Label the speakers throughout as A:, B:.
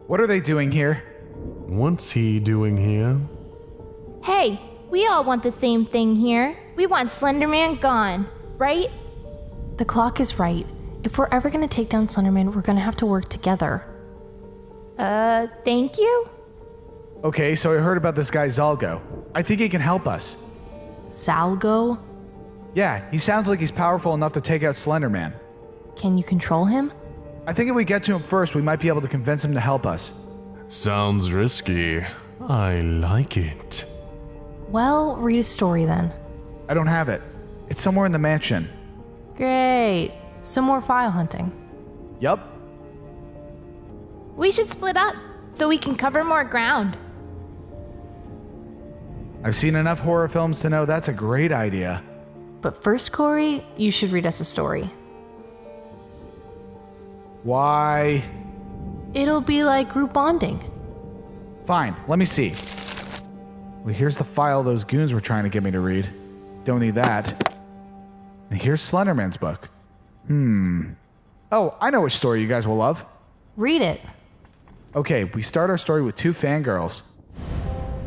A: What are they doing here?
B: What's he doing here?
C: Hey, we all want the same thing here. We want Slenderman gone, right?
D: The clock is right. If we're ever gonna take down Slenderman, we're gonna have to work together.
C: Thank you?
A: Okay, so I heard about this guy Zalgo. I think he can help us.
D: Zalgo?
A: Yeah, he sounds like he's powerful enough to take out Slenderman.
D: Can you control him?
A: I think if we get to him first, we might be able to convince him to help us.
B: Sounds risky. I like it.
D: Well, read a story then.
A: I don't have it. It's somewhere in the mansion.
D: Great. Some more file hunting.
A: Yup.
C: We should split up so we can cover more ground.
A: I've seen enough horror films to know that's a great idea.
D: But first, Corey, you should read us a story.
A: Why?
D: It'll be like group bonding.
A: Fine, let me see. Well, here's the file those goons were trying to get me to read. Don't need that. And here's Slenderman's book. Oh, I know which story you guys will love.
D: Read it.
A: Okay, we start our story with two fangirls.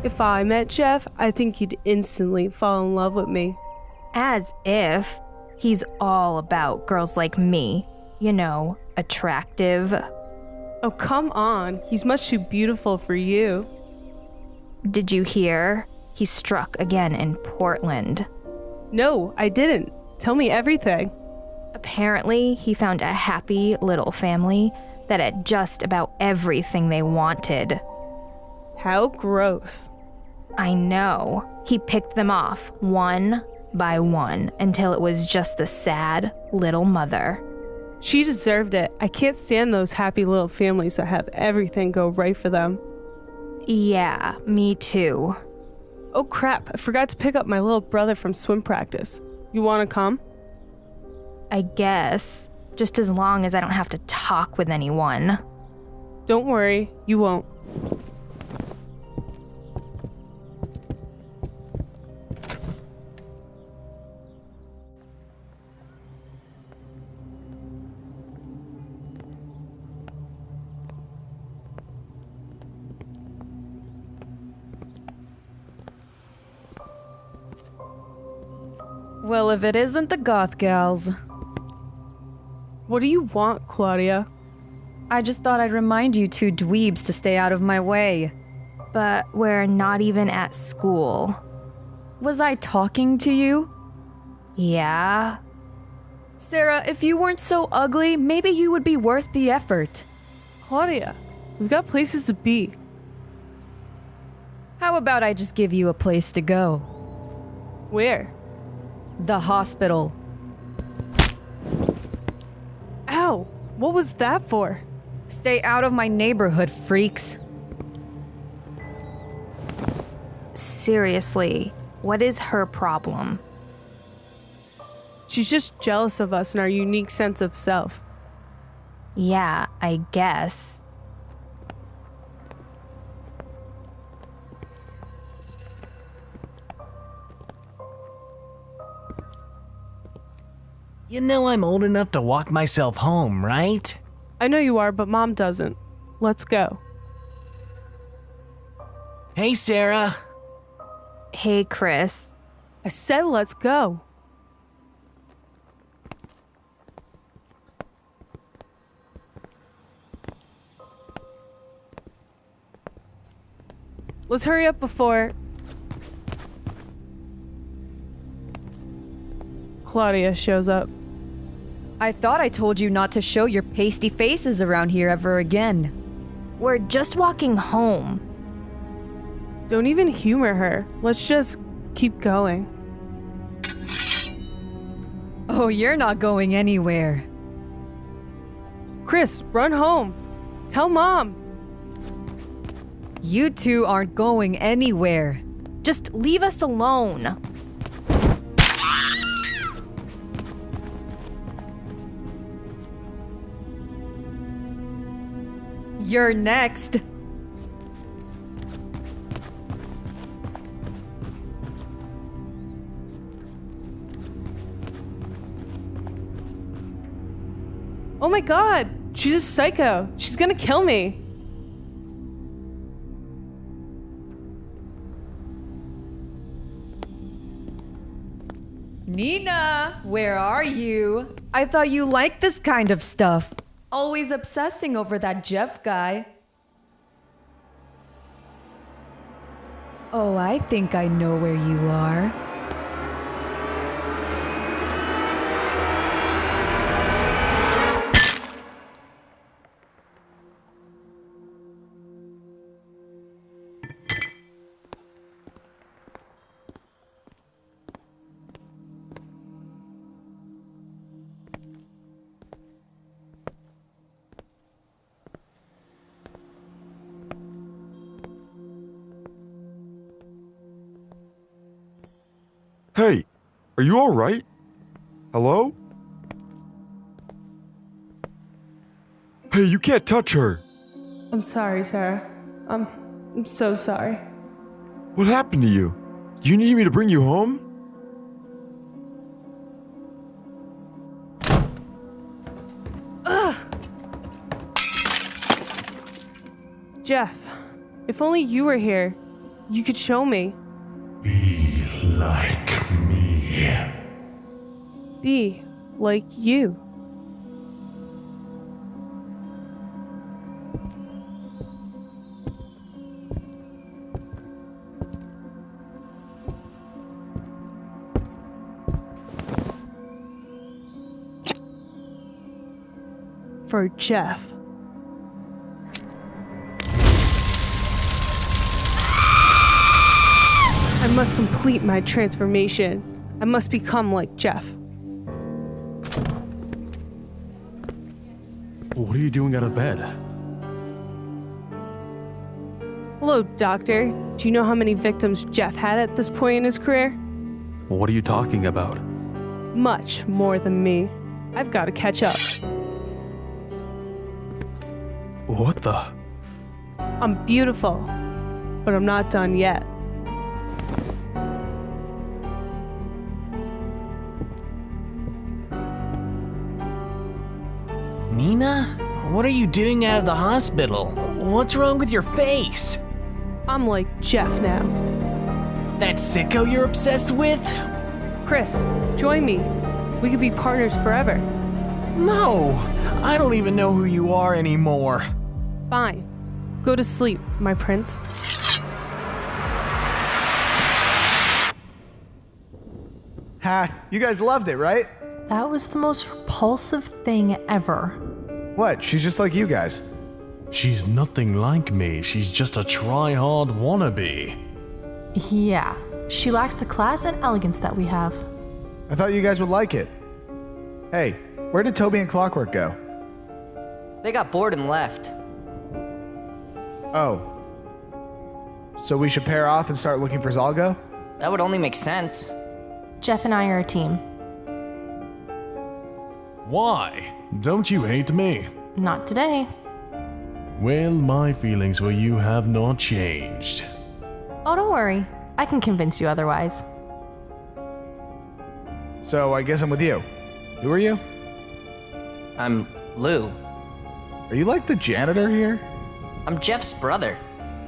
E: If I met Jeff, I think he'd instantly fall in love with me.
F: As if. He's all about girls like me. You know, attractive.
E: Oh, come on. He's much too beautiful for you.
F: Did you hear? He struck again in Portland.
E: No, I didn't. Tell me everything.
F: Apparently, he found a happy little family that had just about everything they wanted.
E: How gross.
F: I know. He picked them off one by one until it was just the sad little mother.
E: She deserved it. I can't stand those happy little families that have everything go right for them.
F: Yeah, me too.
E: Oh crap, I forgot to pick up my little brother from swim practice. You wanna come?
F: I guess. Just as long as I don't have to talk with anyone.
E: Don't worry, you won't.
G: Well, if it isn't the goth gals.
E: What do you want, Claudia?
G: I just thought I'd remind you two dweebs to stay out of my way.
F: But we're not even at school.
G: Was I talking to you?
F: Yeah?
G: Sarah, if you weren't so ugly, maybe you would be worth the effort.
E: Claudia, we've got places to be.
G: How about I just give you a place to go?
E: Where?
G: The hospital.
E: Ow! What was that for?
G: Stay out of my neighborhood, freaks.
F: Seriously, what is her problem?
E: She's just jealous of us and our unique sense of self.
F: Yeah, I guess.
H: You know I'm old enough to walk myself home, right?
E: I know you are, but Mom doesn't. Let's go.
H: Hey, Sarah.
F: Hey, Chris.
E: I said let's go. Let's hurry up before Claudia shows up.
G: I thought I told you not to show your pasty faces around here ever again.
F: We're just walking home.
E: Don't even humor her. Let's just keep going.
G: Oh, you're not going anywhere.
E: Chris, run home. Tell Mom.
G: You two aren't going anywhere.
F: Just leave us alone.
G: You're next.
E: Oh my god, she's a psycho. She's gonna kill me.
G: Nina, where are you? I thought you liked this kind of stuff. Always obsessing over that Jeff guy. Oh, I think I know where you are.
I: Hey, are you alright? Hello? Hey, you can't touch her!
E: I'm sorry, Sarah. I'm so sorry.
I: What happened to you? Do you need me to bring you home?
E: Jeff, if only you were here, you could show me.
B: Be like me.
E: Be like you. For Jeff. I must complete my transformation. I must become like Jeff.
J: What are you doing out of bed?
E: Hello, Doctor. Do you know how many victims Jeff had at this point in his career?
J: What are you talking about?
E: Much more than me. I've got to catch up.
J: What the?
E: I'm beautiful, but I'm not done yet.
H: Nina? What are you doing out of the hospital? What's wrong with your face?
E: I'm like Jeff now.
H: That sicko you're obsessed with?
E: Chris, join me. We could be partners forever.
H: No! I don't even know who you are anymore.
E: Fine. Go to sleep, my prince.
A: Ha, you guys loved it, right?
D: That was the most repulsive thing ever.
A: What? She's just like you guys.
B: She's nothing like me. She's just a try-hard wannabe.
D: Yeah, she lacks the class and elegance that we have.
A: I thought you guys would like it. Hey, where did Toby and Clockwork go?
K: They got bored and left.
A: Oh. So we should pair off and start looking for Zalgo?
K: That would only make sense.
D: Jeff and I are a team.
B: Why? Don't you hate me?
D: Not today.
B: Well, my feelings for you have not changed.
D: Oh, don't worry. I can convince you otherwise.
A: So I guess I'm with you. Who are you?
K: I'm Lou.
A: Are you like the janitor here?
K: I'm Jeff's brother.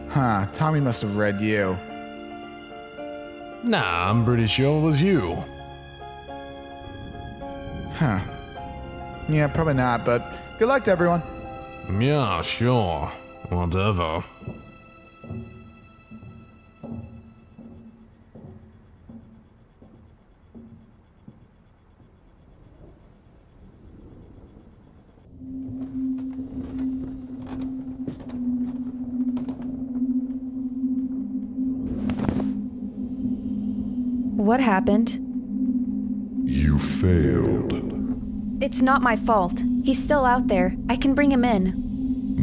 A: Huh, Tommy must have read you.
B: Nah, I'm pretty sure it was you.
A: Huh. Yeah, probably not, but good luck to everyone.
B: Yeah, sure. Whatever.
G: What happened?
I: You failed.
G: It's not my fault. He's still out there. I can bring him in.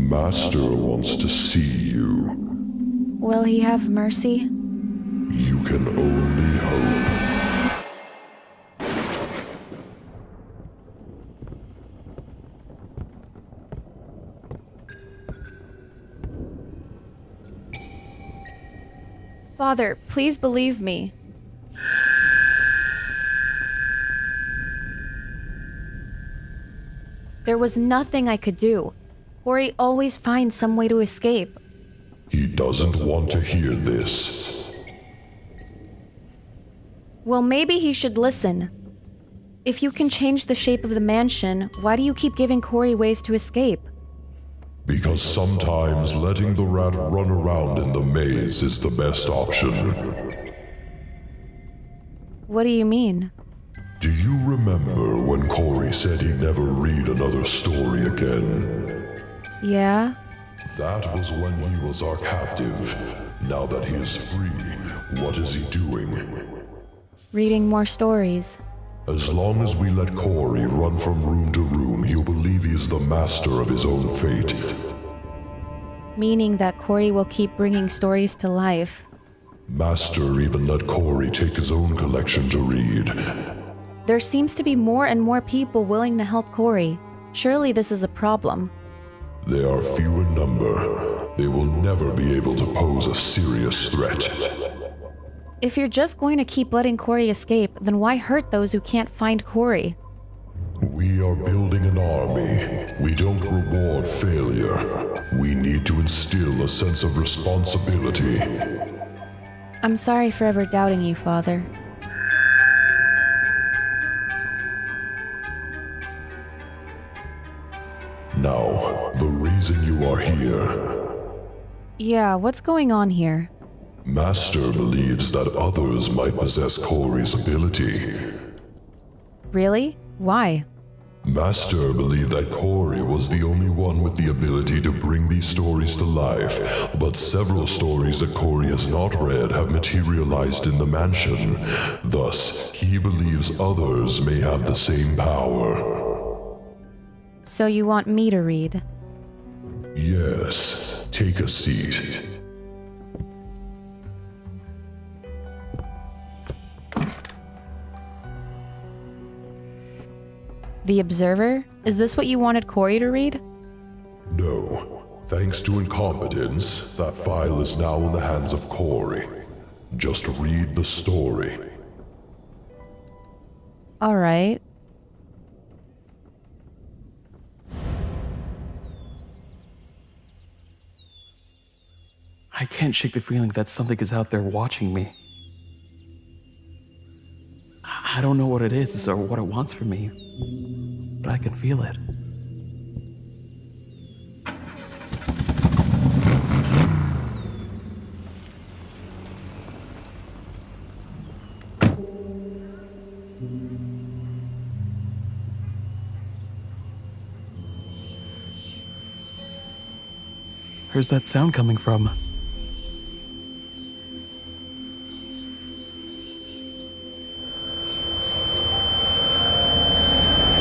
I: Master wants to see you.
G: Will he have mercy?
I: You can only hope.
G: Father, please believe me. There was nothing I could do. Corey always finds some way to escape.
I: He doesn't want to hear this.
G: Well, maybe he should listen.
L: If you can change the shape of the mansion, why do you keep giving Corey ways to escape?
M: Because sometimes letting the rat run around in the maze is the best option.
L: What do you mean?
M: Do you remember when Corey said he'd never read another story again?
L: Yeah?
M: That was when he was our captive. Now that he is free, what is he doing?
L: Reading more stories.
M: As long as we let Corey run from room to room, he'll believe he is the master of his own fate.
L: Meaning that Corey will keep bringing stories to life.
M: Master even let Corey take his own collection to read.
L: There seems to be more and more people willing to help Corey. Surely this is a problem.
M: They are few in number. They will never be able to pose a serious threat.
L: If you're just going to keep letting Corey escape, then why hurt those who can't find Corey?
M: We are building an army. We don't reward failure. We need to instill a sense of responsibility.
L: I'm sorry for ever doubting you, Father.
M: Now, the reason you are here.
L: Yeah, what's going on here?
M: Master believes that others might possess Corey's ability.
L: Really? Why?
M: Master believed that Corey was the only one with the ability to bring these stories to life, but several stories that Corey has not read have materialized in the mansion. Thus, he believes others may have the same power.
L: So you want me to read?
M: Yes, take a seat.
L: The Observer? Is this what you wanted Corey to read?
M: No. Thanks to incompetence, that file is now in the hands of Corey. Just read the story.
L: All right.
J: I can't shake the feeling that something is out there watching me. I don't know what it is or what it wants from me, but I can feel it. Where's that sound coming from?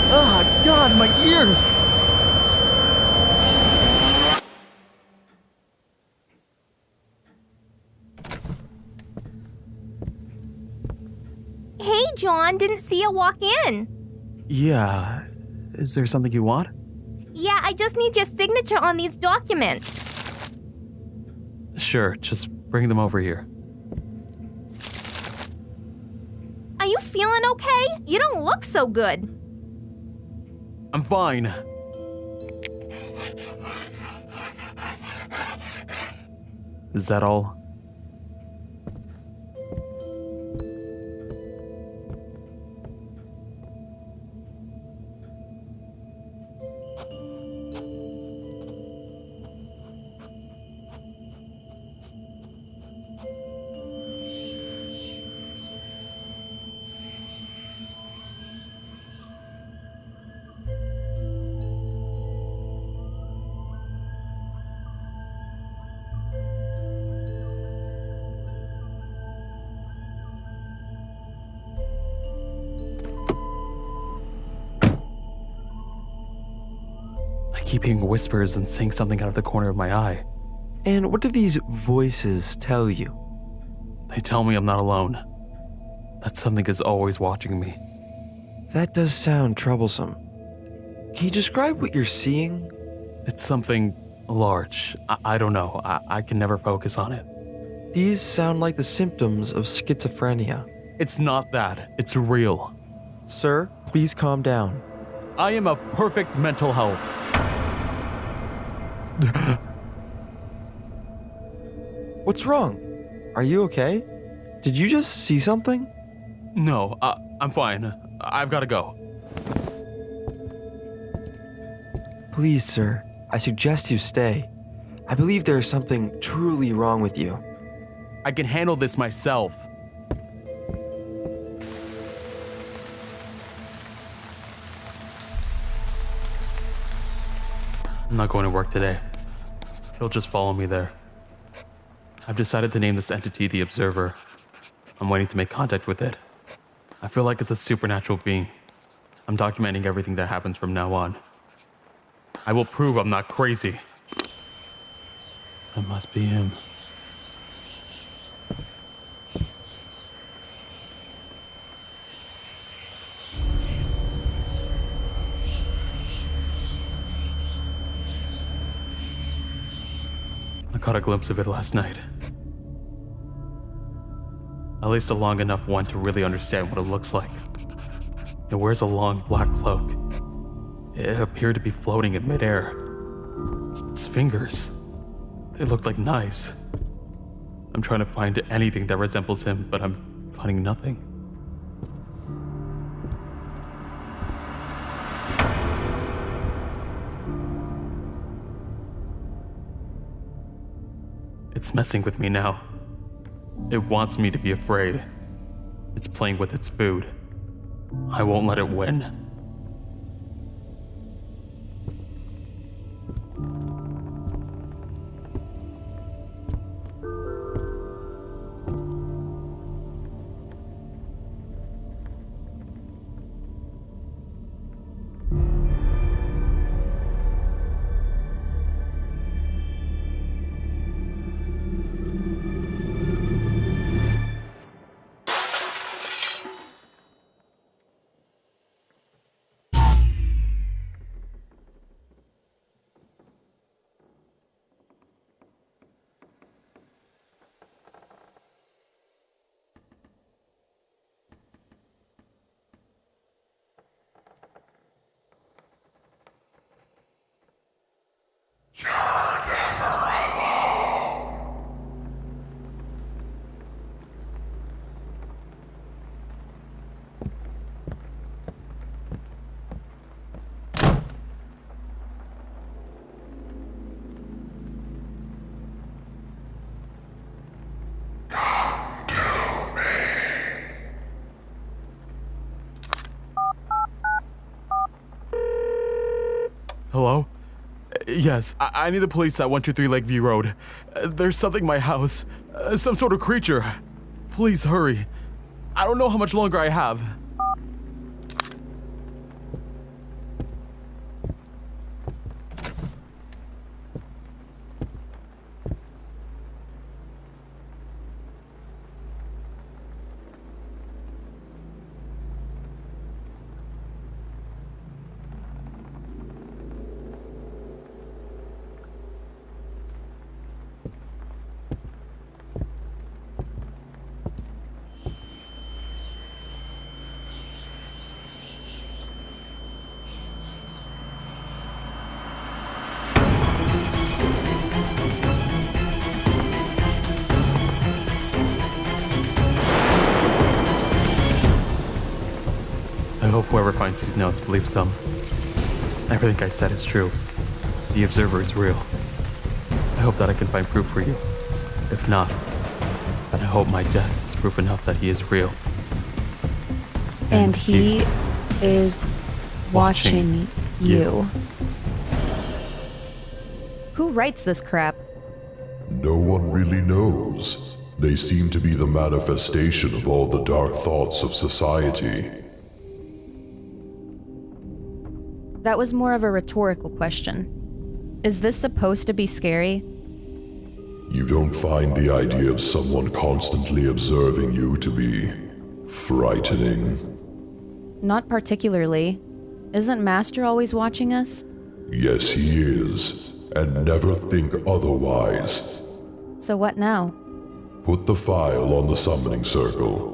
I: Ah, God, my ears!
C: Hey, John, didn't see you walk in.
J: Yeah. Is there something you want?
C: Yeah, I just need your signature on these documents.
J: Sure, just bring them over here.
C: Are you feeling okay? You don't look so good.
J: I'm fine. Is that all? I keep hearing whispers and seeing something out of the corner of my eye.
I: And what do these voices tell you?
J: They tell me I'm not alone. That something is always watching me.
I: That does sound troublesome. Can you describe what you're seeing?
J: It's something large. I don't know. I can never focus on it.
I: These sound like the symptoms of schizophrenia.
J: It's not that. It's real.
I: Sir, please calm down.
J: I am of perfect mental health.
I: What's wrong? Are you okay? Did you just see something?
J: No, I'm fine. I've got to go.
I: Please, sir, I suggest you stay. I believe there is something truly wrong with you.
J: I can handle this myself. I'm not going to work today. He'll just follow me there. I've decided to name this entity the Observer. I'm waiting to make contact with it. I feel like it's a supernatural being. I'm documenting everything that happens from now on. I will prove I'm not crazy. That must be him. I caught a glimpse of it last night. At least a long enough one to really understand what it looks like. It wears a long black cloak. It appeared to be floating in midair. Its fingers, they looked like knives. I'm trying to find anything that resembles him, but I'm finding nothing. It's messing with me now. It wants me to be afraid. It's playing with its food. I won't let it win. Hello? Yes, I need the police at 123 Lakeview Road. There's something in my house. Some sort of creature. Please hurry. I don't know how much longer I have. I hope whoever finds these notes believes them. Everything I said is true. The Observer is real. I hope that I can find proof for you. If not, then I hope my death is proof enough that he is real.
L: And he is watching you. Who writes this crap?
M: No one really knows. They seem to be the manifestation of all the dark thoughts of society.
L: That was more of a rhetorical question. Is this supposed to be scary?
M: You don't find the idea of someone constantly observing you to be frightening?
L: Not particularly. Isn't Master always watching us?
M: Yes, he is, and never think otherwise.
L: So what now?
M: Put the file on the summoning circle.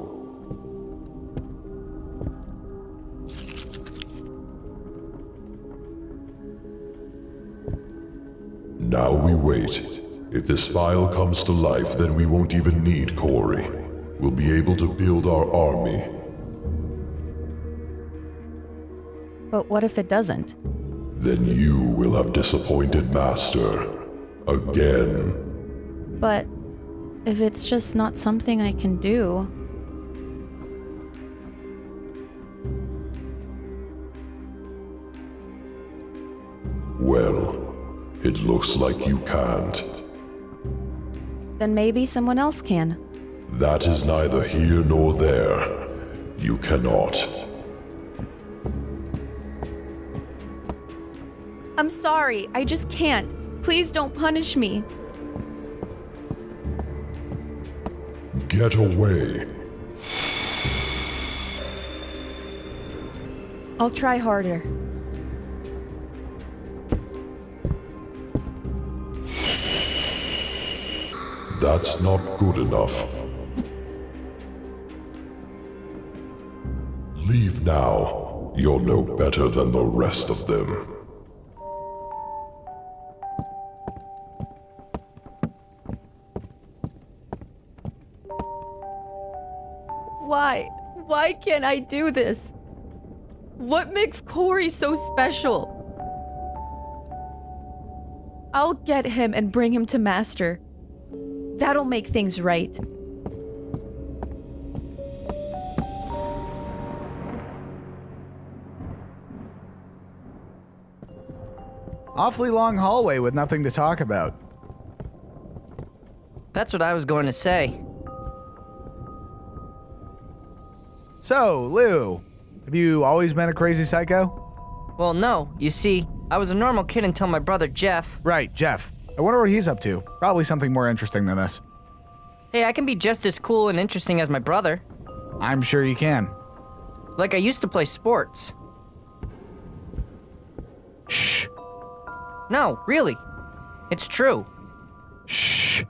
M: Now we wait. If this file comes to life, then we won't even need Corey. We'll be able to build our army.
L: But what if it doesn't?
M: then you will have disappointed Master. Again.
L: But if it's just not something I can do...
M: Well, it looks like you can't.
L: Then maybe someone else can.
M: That is neither here nor there. You cannot.
L: I'm sorry, I just can't. Please don't punish me.
M: Get away.
G: I'll try harder.
M: That's not good enough. Leave now. You're no better than the rest of them.
G: Why? Why can't I do this? What makes Corey so special? I'll get him and bring him to Master. That'll make things right.
A: Awfully long hallway with nothing to talk about.
K: That's what I was going to say.
A: So, Lou, have you always been a crazy psycho?
K: Well, no. You see, I was a normal kid until my brother Jeff...
A: Right, Jeff. I wonder what he's up to. Probably something more interesting than this.
K: Hey, I can be just as cool and interesting as my brother.
A: I'm sure you can.
K: Like I used to play sports.
A: Shh.
K: No, really. It's true.
A: Shh.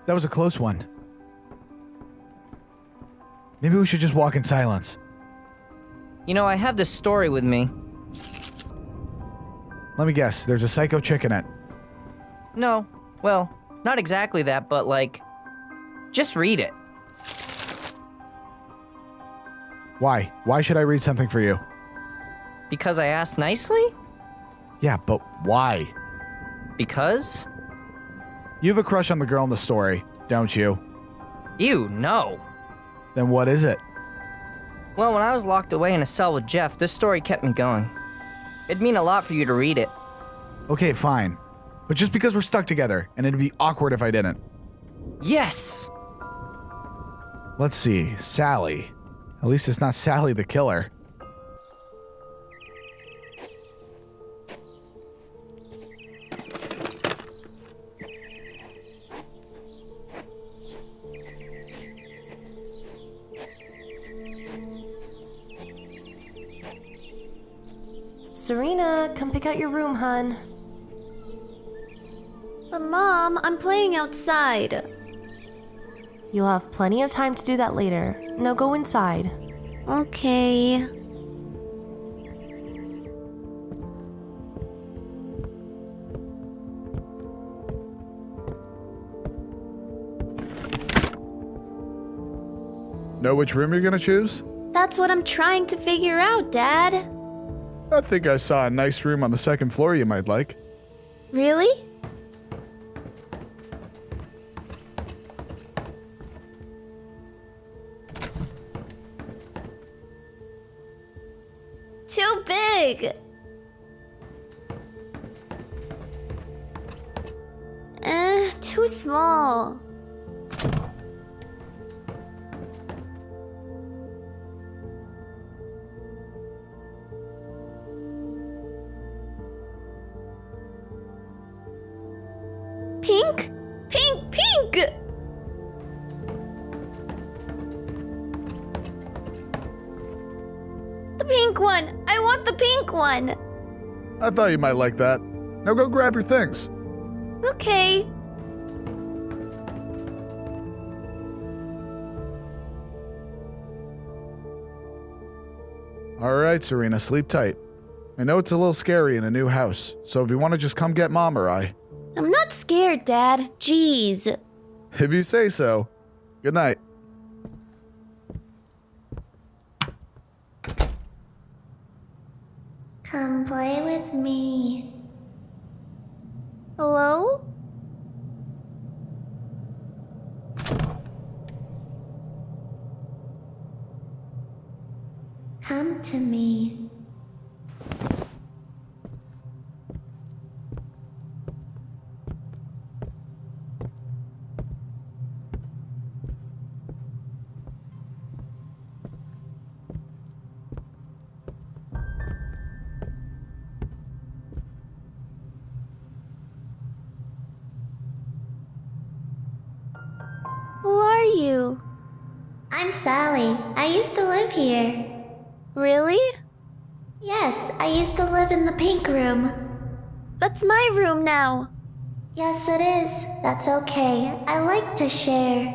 A: That was a close one. Maybe we should just walk in silence.
K: You know, I have this story with me.
A: Let me guess, there's a psycho chick in it.
K: No, well, not exactly that, but like, just read it.
A: Why? Why should I read something for you?
K: Because I asked nicely?
A: Yeah, but why?
K: Because?
A: You have a crush on the girl in the story, don't you?
K: Ew, no.
A: Then what is it?
K: Well, when I was locked away in a cell with Jeff, this story kept me going. It'd mean a lot for you to read it.
A: Okay, fine. But just because we're stuck together, and it'd be awkward if I didn't.
K: Yes!
A: Let's see, Sally. At least it's not Sally the killer.
D: Serena, come pick out your room, hun.
C: But Mom, I'm playing outside.
D: You'll have plenty of time to do that later. Now go inside.
C: Okay.
A: Know which room you're gonna choose?
C: That's what I'm trying to figure out, Dad.
A: I think I saw a nice room on the second floor you might like.
C: Really? Too big. Too small. Pink? Pink, pink! The pink one! I want the pink one!
A: I thought you might like that. Now go grab your things.
C: Okay.
A: All right, Serena, sleep tight. I know it's a little scary in a new house, so if you want to just come get Mom or I.
N: I'm not scared, Dad. Jeez.
A: If you say so. Good night.
N: Come play with me. Hello? Come to me. Who are you? I'm Sally. I used to live here. Really? Yes, I used to live in the pink room. That's my room now. Yes, it is. That's okay. I like to share.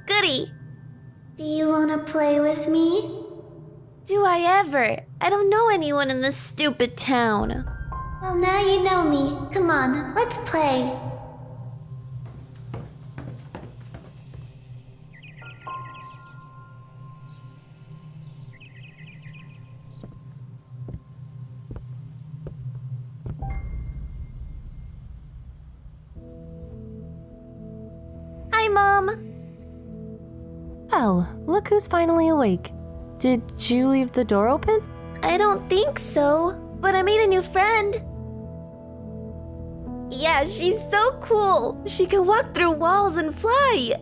N: Goody. Do you want to play with me? Do I ever? I don't know anyone in this stupid town. Well, now you know me. Come on, let's play. Hi, Mom.
D: Well, look who's finally awake. Did you leave the door open?
N: I don't think so, but I made a new friend. Yeah, she's so cool. She can walk through walls and fly.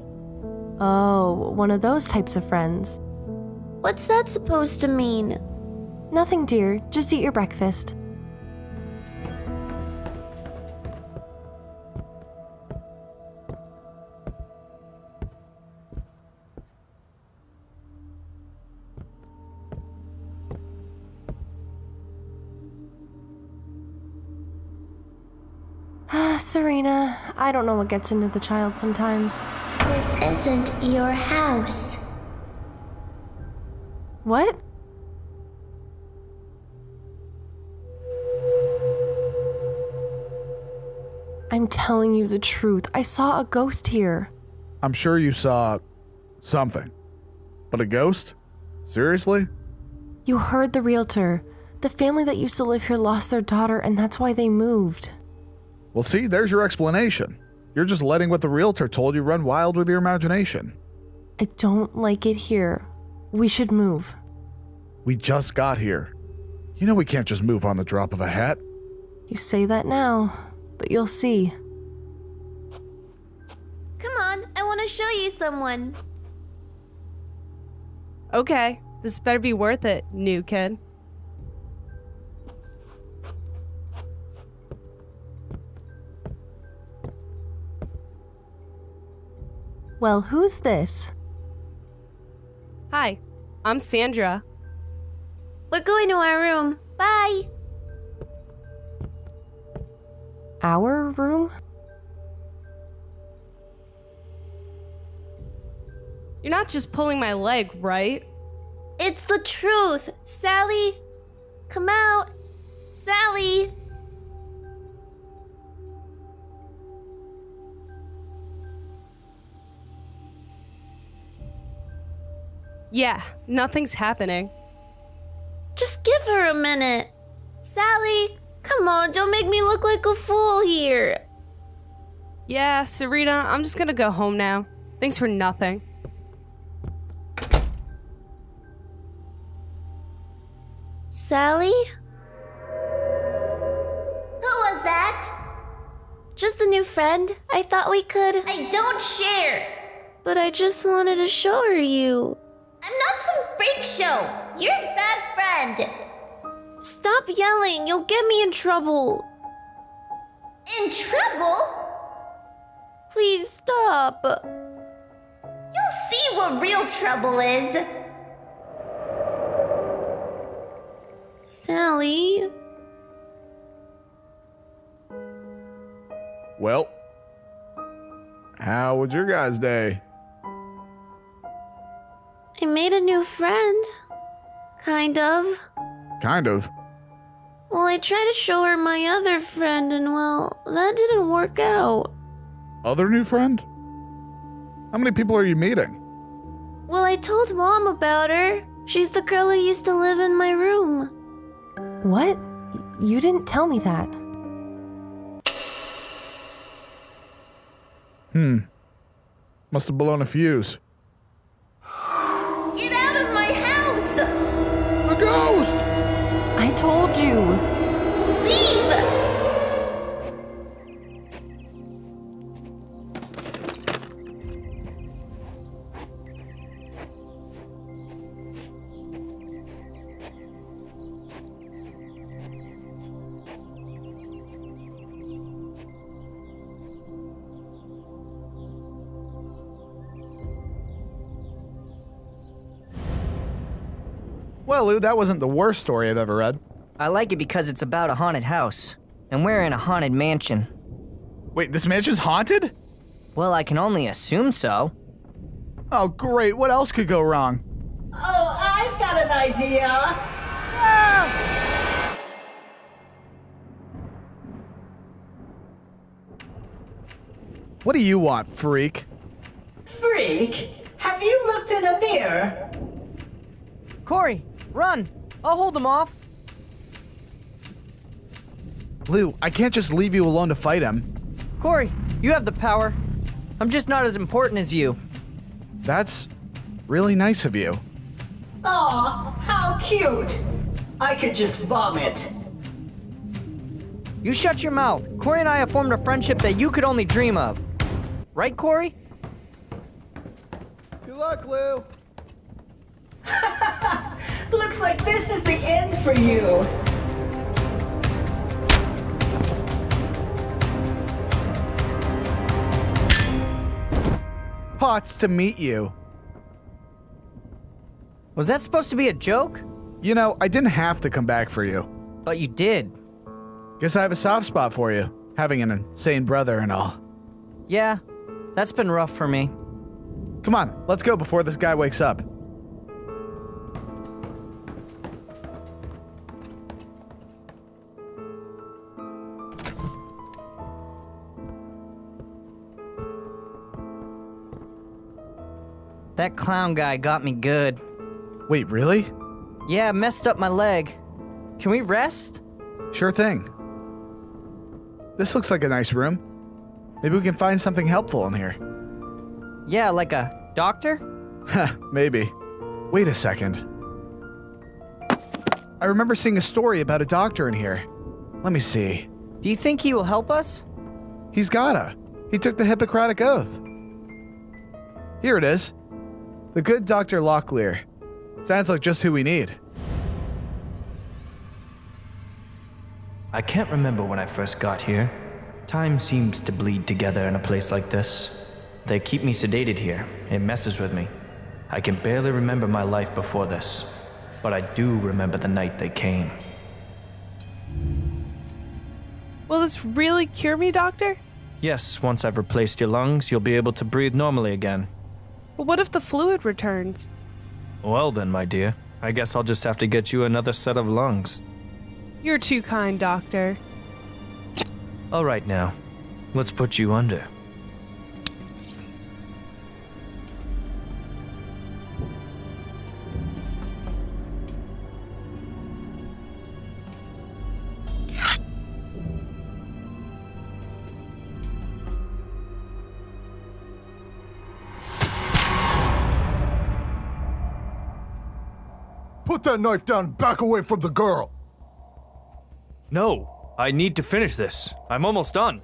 D: Oh, one of those types of friends.
N: What's that supposed to mean?
D: Nothing, dear. Just eat your breakfast. Serena, I don't know what gets into the child sometimes.
N: This isn't your house.
D: What? I'm telling you the truth. I saw a ghost here.
A: I'm sure you saw something. But a ghost? Seriously?
D: You heard the realtor. The family that used to live here lost their daughter, and that's why they moved.
A: Well, see, there's your explanation. You're just letting what the realtor told you run wild with your imagination.
D: I don't like it here. We should move.
A: We just got here. You know we can't just move on the drop of a hat.
D: You say that now, but you'll see.
N: Come on, I want to show you someone.
E: Okay, this better be worth it, new kid.
D: Well, who's this?
E: Hi, I'm Sandra.
N: We're going to our room. Bye.
D: Our room?
E: You're not just pulling my leg, right?
N: It's the truth. Sally, come out. Sally.
E: Yeah, nothing's happening.
N: Just give her a minute. Sally, come on, don't make me look like a fool here.
E: Yeah, Serena, I'm just gonna go home now. Thanks for nothing.
N: Sally? Who was that? Just a new friend. I thought we could. I don't share. But I just wanted to show her you. I'm not some freak show. You're a bad friend. Stop yelling. You'll get me in trouble. In trouble? Please stop. You'll see what real trouble is. Sally?
A: Well, how was your guys' day?
N: I made a new friend. Kind of.
A: Kind of.
N: Well, I tried to show her my other friend, and well, that didn't work out.
A: Other new friend? How many people are you meeting?
N: Well, I told Mom about her. She's the girl who used to live in my room.
D: What? You didn't tell me that.
A: Must have blown a fuse.
N: Get out of my house!
A: A ghost!
D: I told you.
N: Leave!
A: Well, Lou, that wasn't the worst story I've ever read.
K: I like it because it's about a haunted house, and we're in a haunted mansion.
A: Wait, this mansion's haunted?
K: Well, I can only assume so.
A: Oh, great. What else could go wrong?
O: Oh, I've got an idea.
A: What do you want, freak?
O: Freak, have you looked in a mirror?
K: Corey, run! I'll hold them off.
A: Lou, I can't just leave you alone to fight him.
K: Corey, you have the power. I'm just not as important as you.
A: That's really nice of you.
O: Aw, how cute. I could just vomit.
K: You shut your mouth. Corey and I have formed a friendship that you could only dream of. Right, Corey?
A: Good luck, Lou.
O: Looks like this is the end for you.
A: Pots to meet you.
K: Was that supposed to be a joke?
A: You know, I didn't have to come back for you.
K: But you did.
A: Guess I have a soft spot for you, having an insane brother and all.
K: Yeah, that's been rough for me.
A: Come on, let's go before this guy wakes up.
K: That clown guy got me good.
A: Wait, really?
K: Yeah, messed up my leg. Can we rest?
A: Sure thing. This looks like a nice room. Maybe we can find something helpful in here.
K: Yeah, like a doctor?
A: Maybe. Wait a second. I remember seeing a story about a doctor in here. Let me see.
K: Do you think he will help us?
A: He's gotta. He took the Hippocratic Oath. Here it is. The good Dr. 𝚾𝚑𝚎. Sounds like just who we need.
P: I can't remember when I first got here. Time seems to bleed together in a place like this. They keep me sedated here. It messes with me. I can barely remember my life before this, but I do remember the night they came.
E: Will this really cure me, Doctor?
P: Yes, once I've replaced your lungs, you'll be able to breathe normally again.
E: But what if the fluid returns?
P: Well then, my dear, I guess I'll just have to get you another set of lungs.
E: You're too kind, Doctor.
P: All right now, let's put you under.
Q: Put that knife down and back away from the girl!
P: No, I need to finish this. I'm almost done.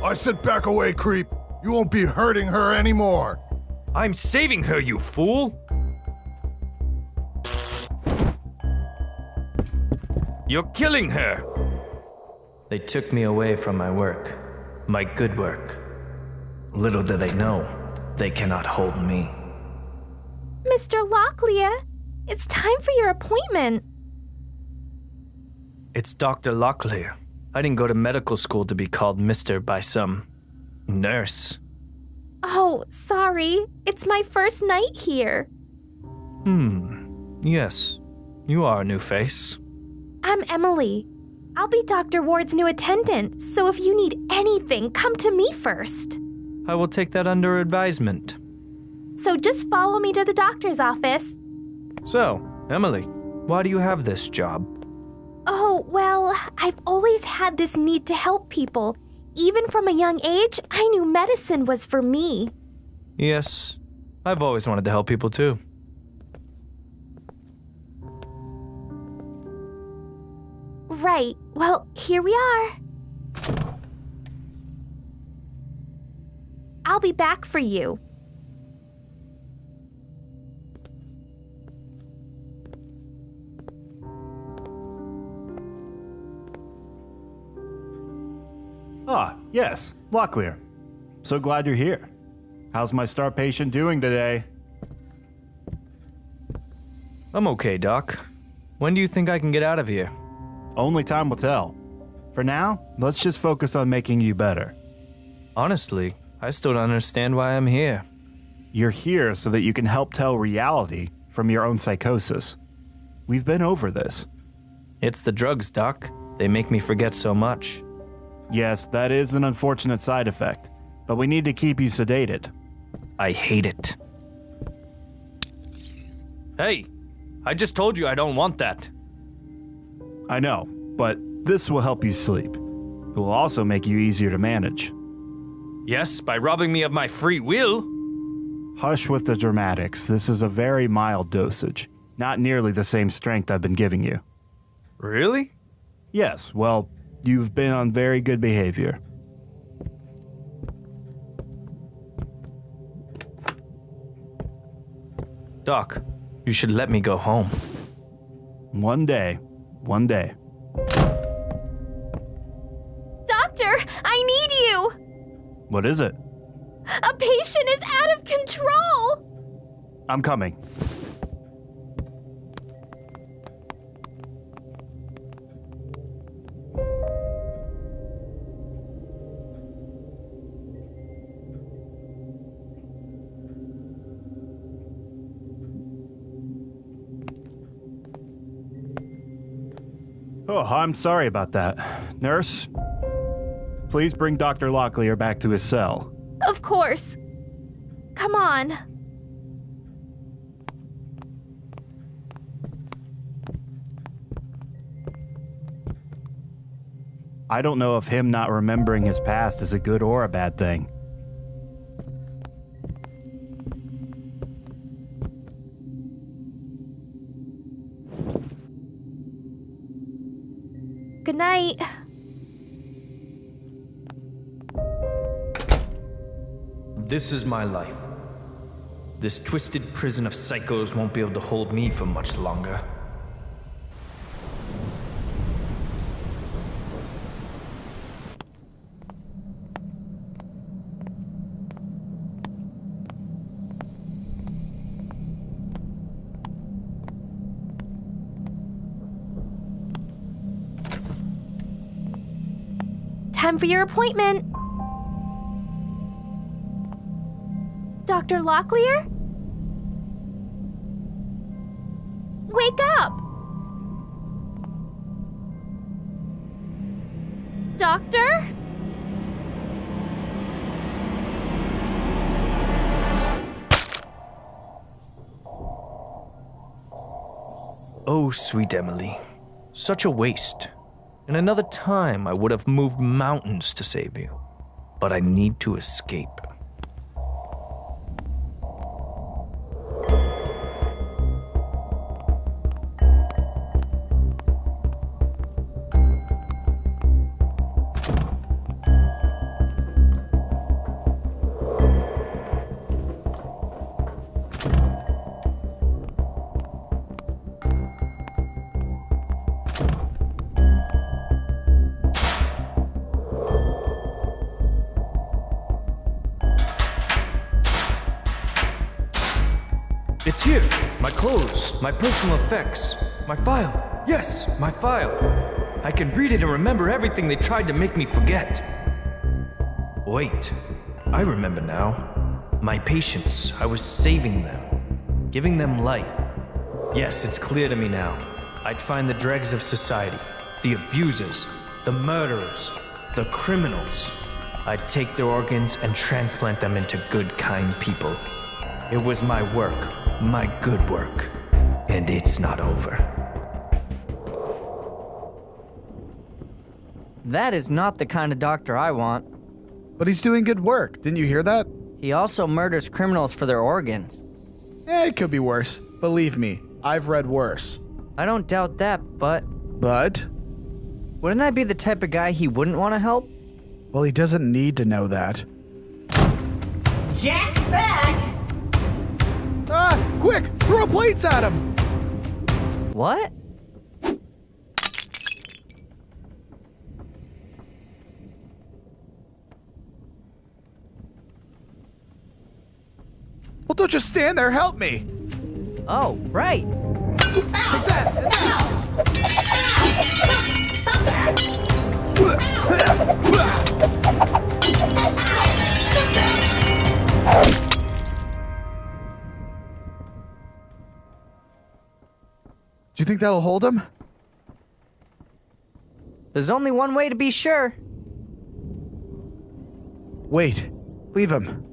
Q: I said back away, creep. You won't be hurting her anymore.
P: I'm saving her, you fool! You're killing her! They took me away from my work, my good work. Little do they know, they cannot hold me.
C: Mr. 𝚾𝚑𝚎, it's time for your appointment.
P: It's Dr. 𝚾𝚑𝚎. I didn't go to medical school to be called Mr. by some nurse.
C: Oh, sorry. It's my first night here.
P: Yes. You are a new face.
C: I'm Emily. I'll be Dr. Ward's new attendant, so if you need anything, come to me first.
P: I will take that under advisement.
C: So just follow me to the doctor's office.
P: So, Emily, why do you have this job?
C: Oh, well, I've always had this need to help people. Even from a young age, I knew medicine was for me.
P: Yes, I've always wanted to help people too.
C: Right. Well, here we are. I'll be back for you.
R: Ah, yes, Locklear. So glad you're here. How's my star patient doing today?
P: I'm okay, Doc. When do you think I can get out of here?
R: Only time will tell. For now, let's just focus on making you better.
P: Honestly, I still don't understand why I'm here.
R: You're here so that you can help tell reality from your own psychosis. We've been over this.
P: It's the drugs, Doc. They make me forget so much.
R: Yes, that is an unfortunate side effect, but we need to keep you sedated.
P: I hate it. Hey, I just told you I don't want that.
R: I know, but this will help you sleep. It will also make you easier to manage.
P: Yes, by robbing me of my free will.
R: Hush with the dramatics. This is a very mild dosage. Not nearly the same strength I've been giving you.
P: Really?
R: Yes, well, you've been on very good behavior.
P: Doc, you should let me go home.
R: One day.
C: Doctor, I need you!
R: What is it?
C: A patient is out of control!
R: I'm coming. Oh, I'm sorry about that. Nurse, please bring Dr. Locklear back to his cell.
C: Of course. Come on.
R: I don't know if him not remembering his past is a good or a bad thing.
C: Good night.
P: This is my life. This twisted prison of psychos won't be able to hold me for much longer.
C: Time for your appointment. Dr. Locklear? Wake up! Doctor?
P: Oh, sweet Emily. Such a waste. In another time, I would have moved mountains to save you. But I need to escape. It's here! My clothes, my personal effects, my file. Yes, my file. I can read it and remember everything they tried to make me forget. Wait, I remember now. My patients, I was saving them, giving them life. Yes, it's clear to me now. I'd find the dregs of society, the abusers, the murderers, the criminals. I'd take their organs and transplant them into good, kind people. It was my work, my good work, and it's not over.
K: That is not the kind of doctor I want.
A: But he's doing good work. Didn't you hear that?
K: He also murders criminals for their organs.
A: It could be worse. Believe me, I've read worse.
K: I don't doubt that, but...
A: But?
K: Wouldn't I be the type of guy he wouldn't want to help?
A: Well, he doesn't need to know that.
O: Jack's back!
A: Ah! Quick! Throw plates at him!
K: What?
A: Well, don't just stand there. Help me!
K: Oh, right.
A: Take that!
O: Stop that!
A: Do you think that'll hold him?
K: There's only one way to be sure.
A: Wait. Leave him.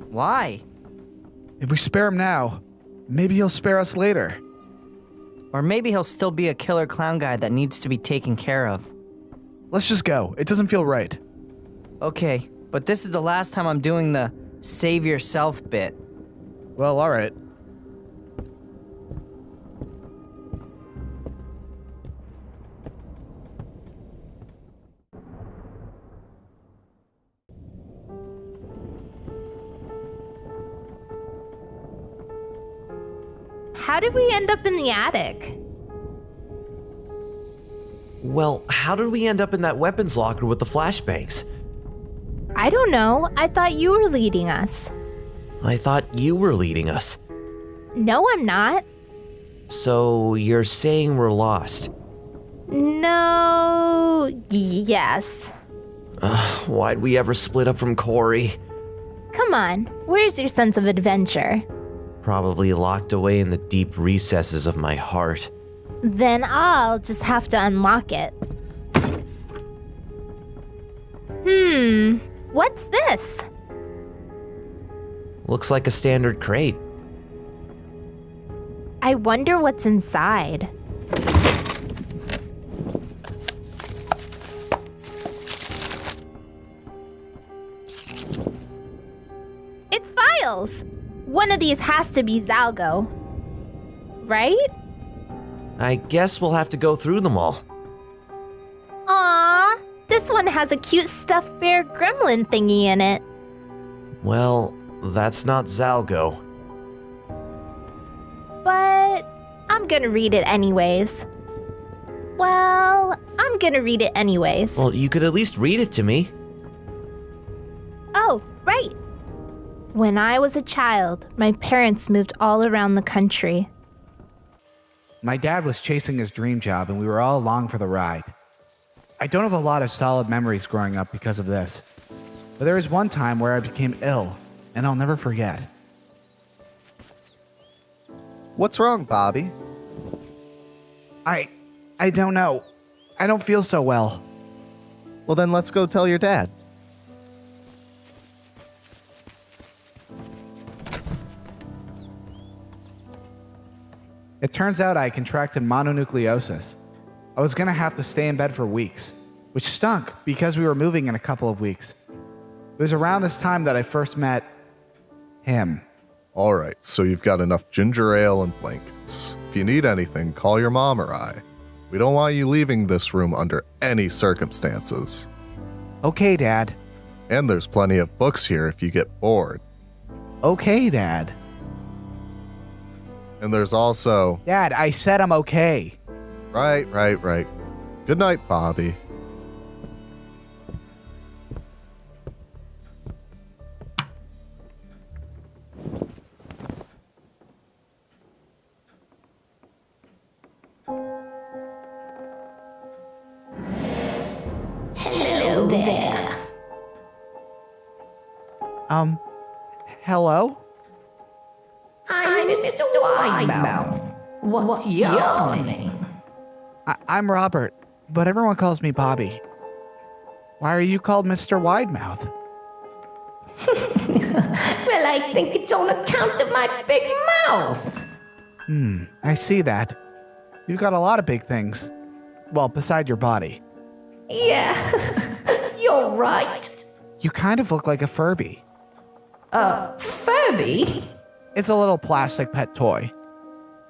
K: Why?
A: If we spare him now, maybe he'll spare us later.
K: Or maybe he'll still be a killer clown guy that needs to be taken care of.
A: Let's just go. It doesn't feel right.
K: Okay, but this is the last time I'm doing the save yourself bit.
A: Well, alright.
F: How did we end up in the attic?
S: Well, how did we end up in that weapons locker with the flashbangs?
F: I don't know. I thought you were leading us.
S: I thought you were leading us.
F: No, I'm not.
S: So you're saying we're lost?
F: No. Yes.
S: Why'd we ever split up from Corey?
F: Come on. Where's your sense of adventure?
S: Probably locked away in the deep recesses of my heart.
F: Then I'll just have to unlock it. What's this?
S: Looks like a standard crate.
F: I wonder what's inside. It's files! One of these has to be Zalgo. Right?
S: I guess we'll have to go through them all.
F: Aww, this one has a cute stuffed bear gremlin thingy in it.
S: Well, that's not Zalgo.
F: But I'm gonna read it anyways. Well, I'm gonna read it anyways.
S: Well, you could at least read it to me.
F: Oh, right. When I was a child, my parents moved all around the country.
A: My dad was chasing his dream job, and we were all along for the ride. I don't have a lot of solid memories growing up because of this, but there was one time where I became ill, and I'll never forget.
T: What's wrong, Bobby?
A: I don't know. I don't feel so well.
T: Well, then let's go tell your dad.
A: It turns out I contracted mononucleosis. I was going to have to stay in bed for weeks, which stunk because we were moving in a couple of weeks. It was around this time that I first met him.
Q: All right, so you've got enough ginger ale and blankets. If you need anything, call your mom or I. We don't want you leaving this room under any circumstances.
A: Okay, Dad.
Q: And there's plenty of books here if you get bored.
A: Okay, Dad.
Q: And there's also...
A: Dad, I said I'm okay.
Q: Right. Good night, Bobby.
O: Hello there.
A: Hello?
O: I'm Mr. Widemouth. What's your name?
A: I'm Robert, but everyone calls me Bobby. Why are you called Mr. Widemouth?
O: Well, I think it's on account of my big mouth.
A: I see that. You've got a lot of big things. Well, beside your body.
O: Yeah, you're right.
A: You kind of look like a Furby.
O: Furby?
A: It's a little plastic pet toy.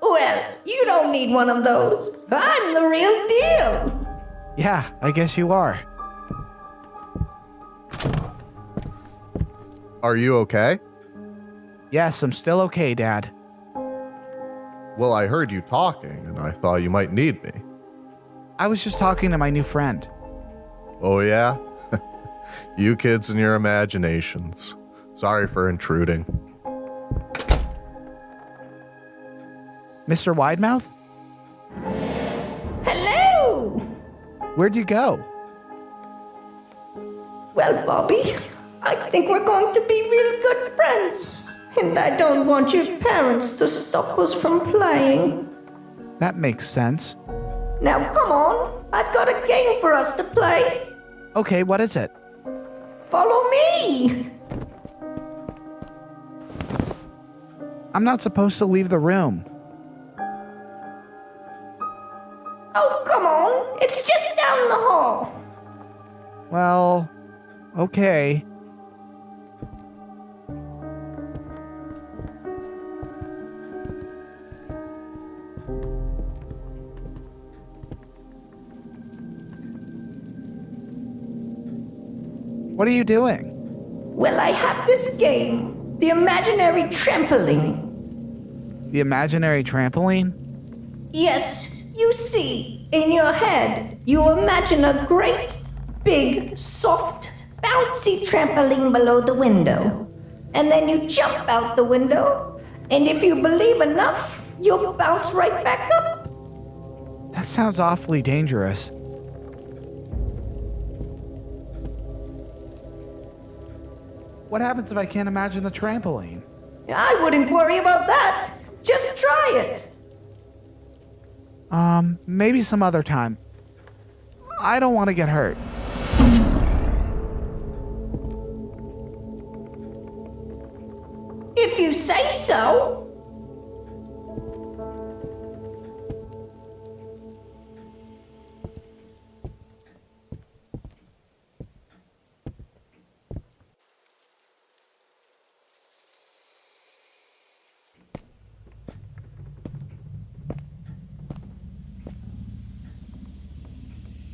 O: Well, you don't need one of those. I'm the real deal.
A: Yeah, I guess you are.
Q: Are you okay?
A: Yes, I'm still okay, Dad.
Q: Well, I heard you talking, and I thought you might need me.
A: I was just talking to my new friend.
Q: Oh, yeah? You kids and your imaginations. Sorry for intruding.
A: Mr. Widemouth?
O: Hello!
A: Where'd you go?
O: Well, Bobby, I think we're going to be real good friends. And I don't want your parents to stop us from playing.
A: That makes sense.
O: Now, come on. I've got a game for us to play.
A: Okay, what is it?
O: Follow me.
A: I'm not supposed to leave the room.
O: Oh, come on. It's just down the hall.
A: Well, okay. What are you doing?
O: Well, I have this game. The imaginary trampoline.
A: The imaginary trampoline?
O: Yes, you see, in your head, you imagine a great, big, soft, bouncy trampoline below the window. And then you jump out the window, and if you believe enough, you'll bounce right back up.
A: That sounds awfully dangerous. What happens if I can't imagine the trampoline?
O: I wouldn't worry about that. Just try it.
A: Maybe some other time. I don't want to get hurt.
O: If you say so.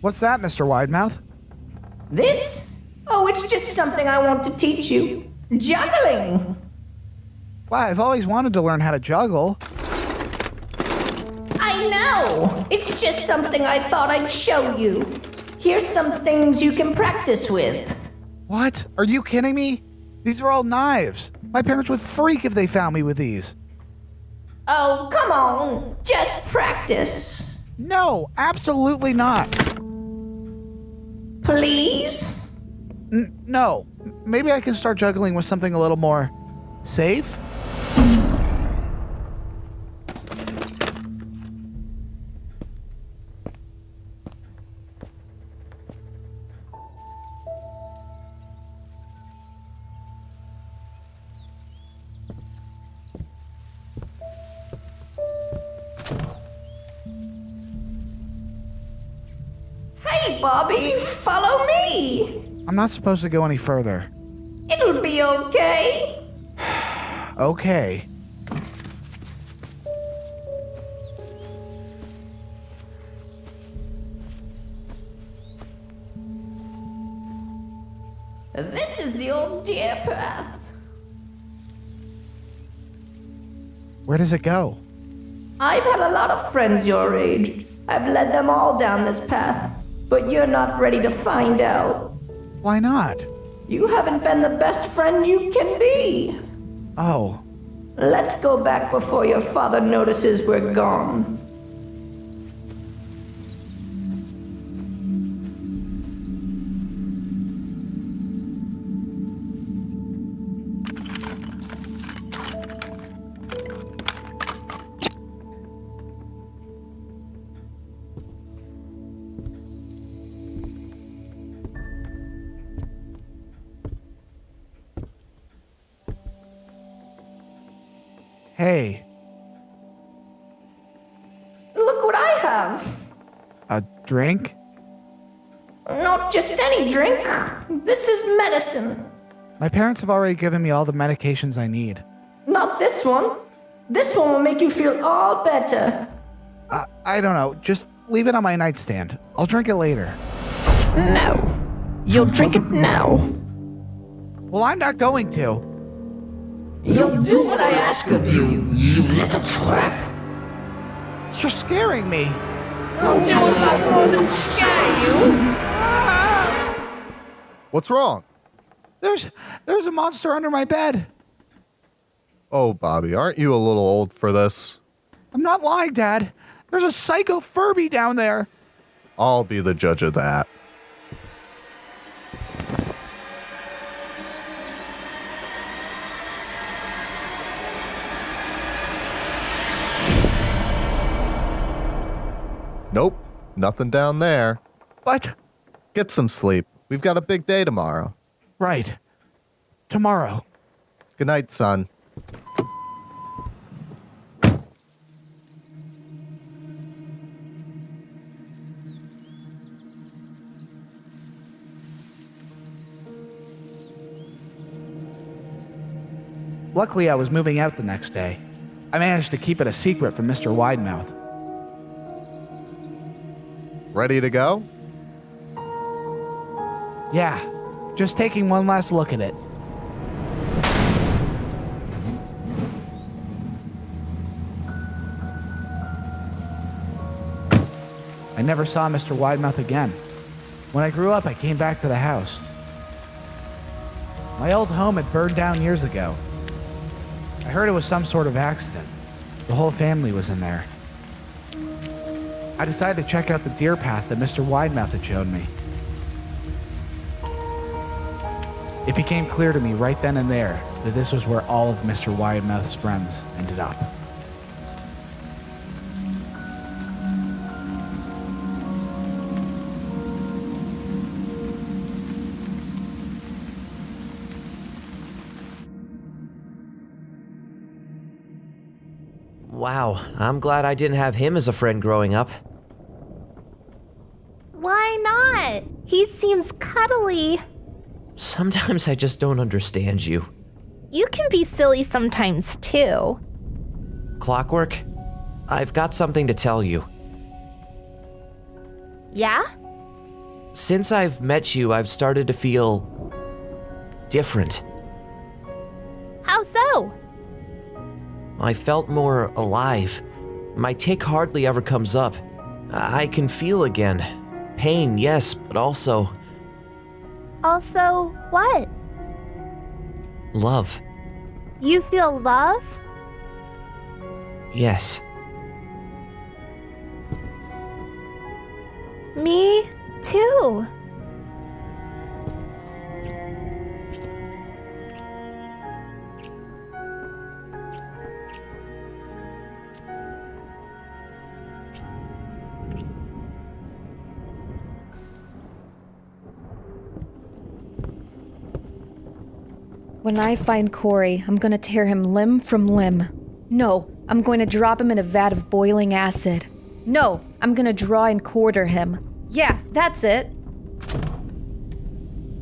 A: What's that, Mr. Widemouth?
O: This? Oh, it's just something I want to teach you. Juggling.
A: Wow, I've always wanted to learn how to juggle.
O: I know. It's just something I thought I'd show you. Here's some things you can practice with.
A: What? Are you kidding me? These are all knives. My parents would freak if they found me with these.
O: Oh, come on. Just practice.
A: No, absolutely not.
O: Please?
A: No. Maybe I can start juggling with something a little more safe?
O: Hey, Bobby, follow me.
A: I'm not supposed to go any further.
O: It'll be okay.
A: Okay.
O: This is the old deer path.
A: Where does it go?
O: I've had a lot of friends your age. I've led them all down this path, but you're not ready to find out.
A: Why not?
O: You haven't been the best friend you can be.
A: Oh.
O: Let's go back before your father notices we're gone.
A: Hey,
O: Look what I have.
A: a drink?
O: Not just any drink. This is medicine.
A: My parents have already given me all the medications I need.
O: Not this one. This one will make you feel all better.
A: I don't know. Just leave it on my nightstand. I'll drink it later.
O: No. You'll drink it now.
A: Well, I'm not going to.
O: You'll do what I ask of you, you little twat.
A: You're scaring me.
O: I'll do a lot more than scare you.
Q: What's wrong?
A: There's a monster under my bed.
Q: Oh, Bobby, aren't you a little old for this?
A: I'm not lying, Dad. There's a psycho Furby down there.
Q: I'll be the judge of that. Nope, nothing down there.
A: But
Q: get some sleep. We've got a big day tomorrow.
A: Right. Tomorrow.
Q: Good night, son.
A: Luckily, I was moving out the next day. I managed to keep it a secret from Mr. Widemouth.
Q: Ready to go?
A: Yeah, just taking one last look at it. I never saw Mr. Widemouth again. When I grew up, I came back to the house. My old home had burned down years ago. I heard it was some sort of accident. The whole family was in there. I decided to check out the deer path that Mr. Widemouth had shown me. It became clear to me right then and there that this was where all of Mr. Widemouth's friends ended up.
S: Wow, I'm glad I didn't have him as a friend growing up.
C: Why not? He seems cuddly.
S: Sometimes I just don't understand you.
C: You can be silly sometimes, too.
S: Clockwork, I've got something to tell you.
C: Yeah?
S: Since I've met you, I've started to feel different.
C: How so?
S: I felt more alive. My tick hardly ever comes up. I can feel again. Pain, yes, but also
C: Also, what?
S: love.
C: You feel love?
S: Yes.
C: Me too.
L: When I find Corey, I'm gonna tear him limb from limb. No, I'm going to drop him in a vat of boiling acid. No, I'm gonna draw and quarter him. Yeah, that's it.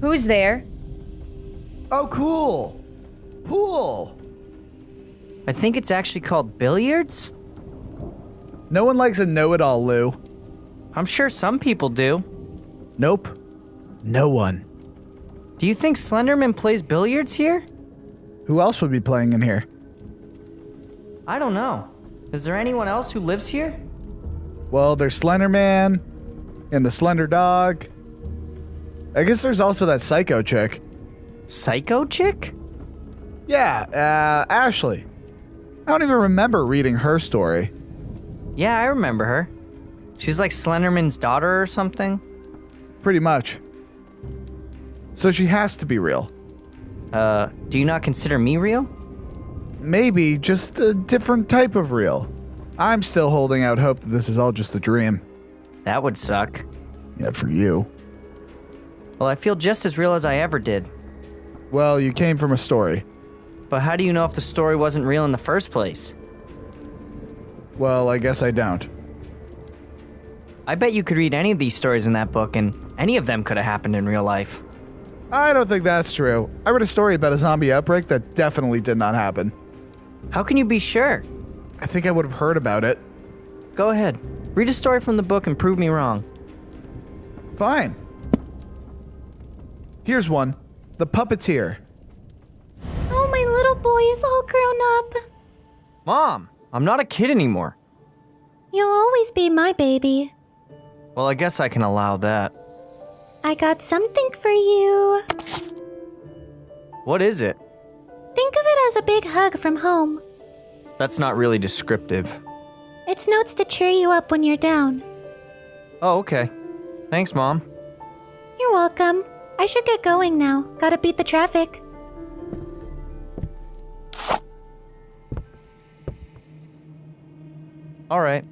L: Who's there?
A: Oh, cool. Pool.
K: I think it's actually called billiards?
A: No one likes a know-it-all, Lou.
K: I'm sure some people do.
A: Nope. No one.
K: Do you think Slenderman plays billiards here?
A: Who else would be playing in here?
K: I don't know. Is there anyone else who lives here?
A: Well, there's Slenderman and the Slender Dog. I guess there's also that psycho chick.
K: Psycho chick?
A: Yeah, Ashley. I don't even remember reading her story.
K: Yeah, I remember her. She's like Slenderman's daughter or something.
A: Pretty much. So she has to be real.
K: Do you not consider me real?
A: Maybe, just a different type of real. I'm still holding out hope that this is all just a dream.
K: That would suck.
A: Yeah, for you.
K: Well, I feel just as real as I ever did.
A: Well, you came from a story.
K: But how do you know if the story wasn't real in the first place?
A: Well, I guess I don't.
K: I bet you could read any of these stories in that book, and any of them could have happened in real life.
A: I don't think that's true. I read a story about a zombie outbreak that definitely did not happen.
K: How can you be sure?
A: I think I would have heard about it.
K: Go ahead. Read a story from the book and prove me wrong.
A: Fine. Here's one. The Puppeteer.
C: Oh, my little boy is all grown up.
K: Mom, I'm not a kid anymore.
C: You'll always be my baby.
K: Well, I guess I can allow that.
C: I got something for you.
K: What is it?
C: Think of it as a big hug from home.
K: That's not really descriptive.
C: It's notes to cheer you up when you're down.
K: Oh, okay. Thanks, Mom.
C: You're welcome. I should get going now. Gotta beat the traffic.
K: All right.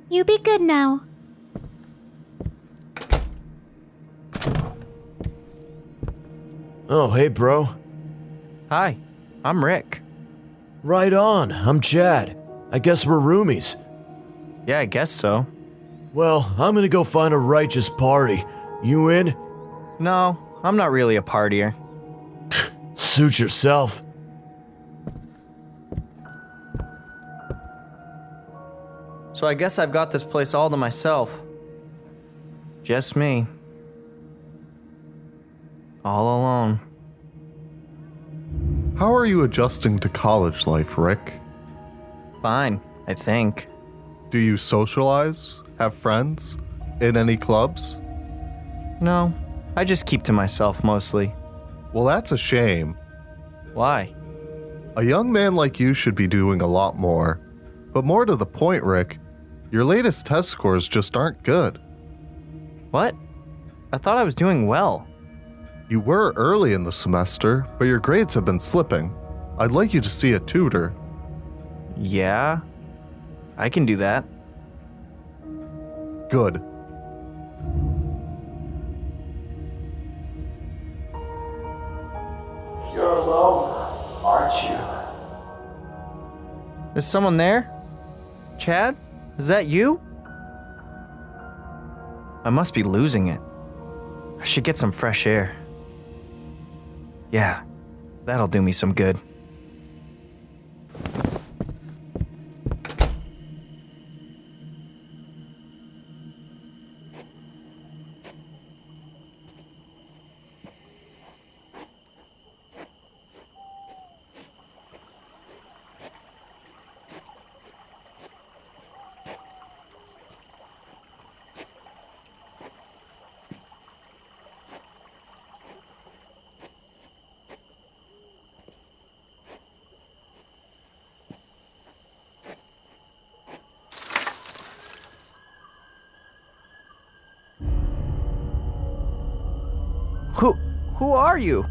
C: You be good now.
S: Oh, hey, bro.
K: Hi, I'm Rick.
S: Right on, I'm Chad. I guess we're roomies.
K: Yeah, I guess so.
S: Well, I'm gonna go find a righteous party. You in?
K: No, I'm not really a partier.
S: Suit yourself.
K: So I guess I've got this place all to myself. Just me. All alone.
Q: How are you adjusting to college life, Rick?
K: Fine, I think.
Q: Do you socialize? Have friends? In any clubs?
K: No, I just keep to myself mostly.
Q: Well, that's a shame.
K: Why?
Q: A young man like you should be doing a lot more. But more to the point, Rick, your latest test scores just aren't good.
K: What? I thought I was doing well.
Q: You were early in the semester, but your grades have been slipping. I'd like you to see a tutor.
K: Yeah? I can do that.
Q: Good.
U: You're alone, aren't you?
K: Is someone there? Chad? Is that you? I must be losing it. I should get some fresh air. Yeah, that'll do me some good. Who are you?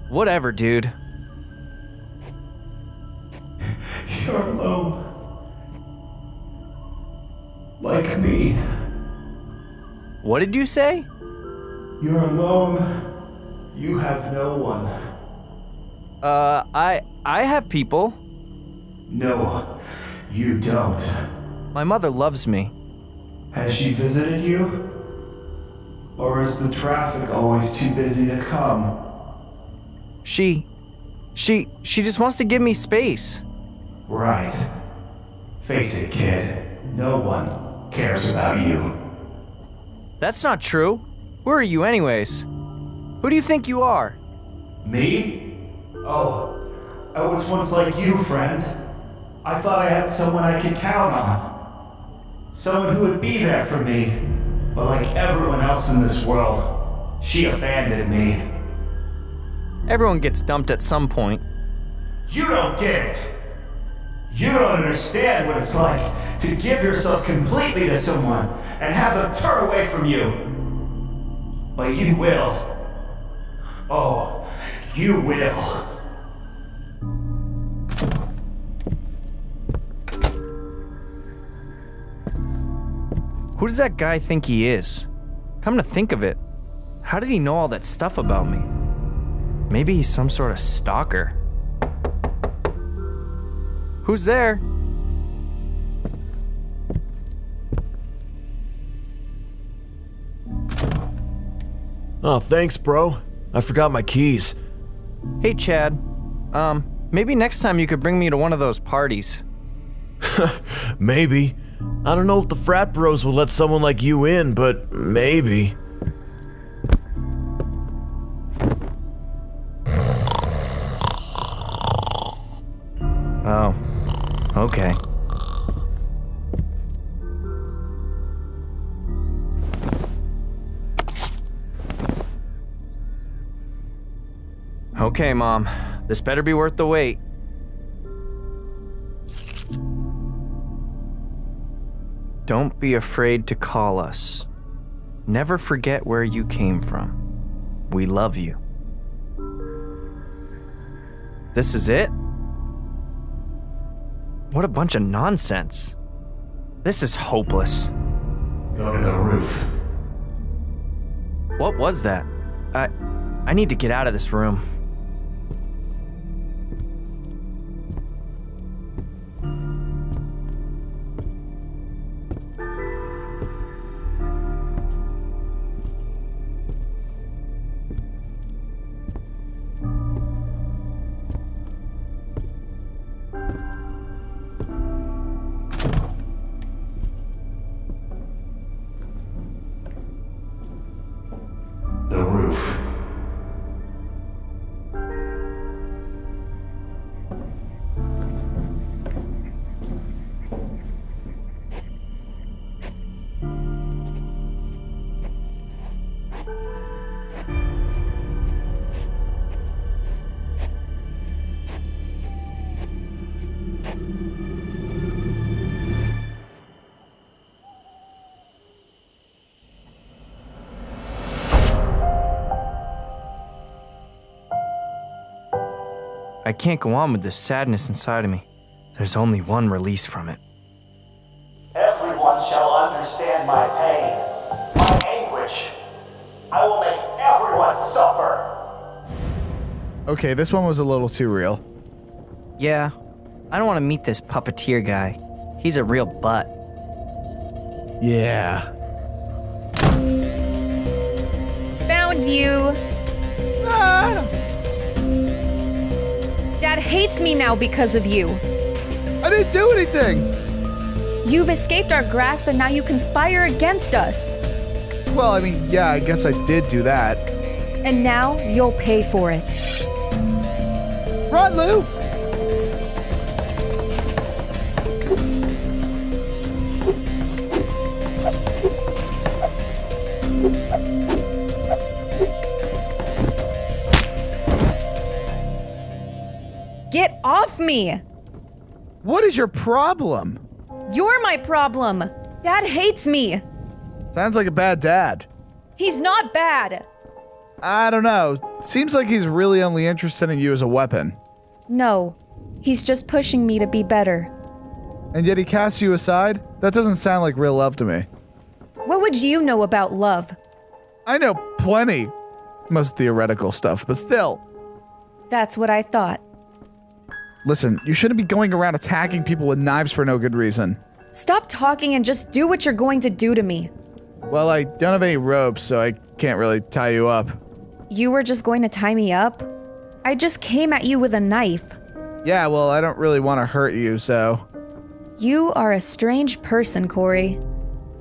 K: Whatever, dude.
U: You're alone. Like me.
K: What did you say?
U: You're alone. You have no one.
K: I have people.
U: No, you don't.
K: My mother loves me.
U: Has she visited you? Or is the traffic always too busy to come?
K: She just wants to give me space.
U: Right. Face it, kid. No one cares about you.
K: That's not true. Who are you anyways? Who do you think you are?
U: Me? Oh, I was once like you, friend. I thought I had someone I could count on. Someone who would be there for me. But like everyone else in this world, she abandoned me.
K: Everyone gets dumped at some point.
U: You don't get it. You don't understand what it's like to give yourself completely to someone and have them turn away from you. But you will. Oh, you will.
K: Who does that guy think he is? Come to think of it, how did he know all that stuff about me?
P: Maybe he's some sort of stalker. Who's there?
S: Oh, thanks, bro. I forgot my keys.
P: Hey, Chad. Maybe next time you could bring me to one of those parties.
S: Maybe. I don't know if the frat bros will let someone like you in, but maybe.
P: Oh, okay. Okay, Mom. This better be worth the wait. Don't be afraid to call us. Never forget where you came from. We love you. This is it? What a bunch of nonsense. This is hopeless.
U: Go to the roof.
P: What was that? I need to get out of this room.
U: The roof.
P: I can't go on with this sadness inside of me. There's only one release from it.
U: Everyone shall understand my pain, my anguish. I will make everyone suffer.
A: Okay, this one was a little too real.
K: Yeah, I don't want to meet this puppeteer guy. He's a real butt.
A: Yeah.
L: Found you. Dad hates me now because of you.
A: I didn't do anything.
L: You've escaped our grasp and now you conspire against us.
A: Well, I mean, yeah, I guess I did do that.
L: And now you'll pay for it.
A: Run, Lou!
L: Get off me!
A: What is your problem?
L: You're my problem! Dad hates me!
A: Sounds like a bad dad.
L: He's not bad!
A: I don't know. Seems like he's really only interested in you as a weapon.
L: No, he's just pushing me to be better.
A: And yet he casts you aside? That doesn't sound like real love to me.
L: What would you know about love?
A: I know plenty. Most theoretical stuff, but still.
L: That's what I thought.
A: Listen, you shouldn't be going around attacking people with knives for no good reason.
L: Stop talking and just do what you're going to do to me.
A: Well, I don't have any ropes, so I can't really tie you up.
L: You were just going to tie me up? I just came at you with a knife.
A: Yeah, well, I don't really want to hurt you, so...
L: You are a strange person, Corey.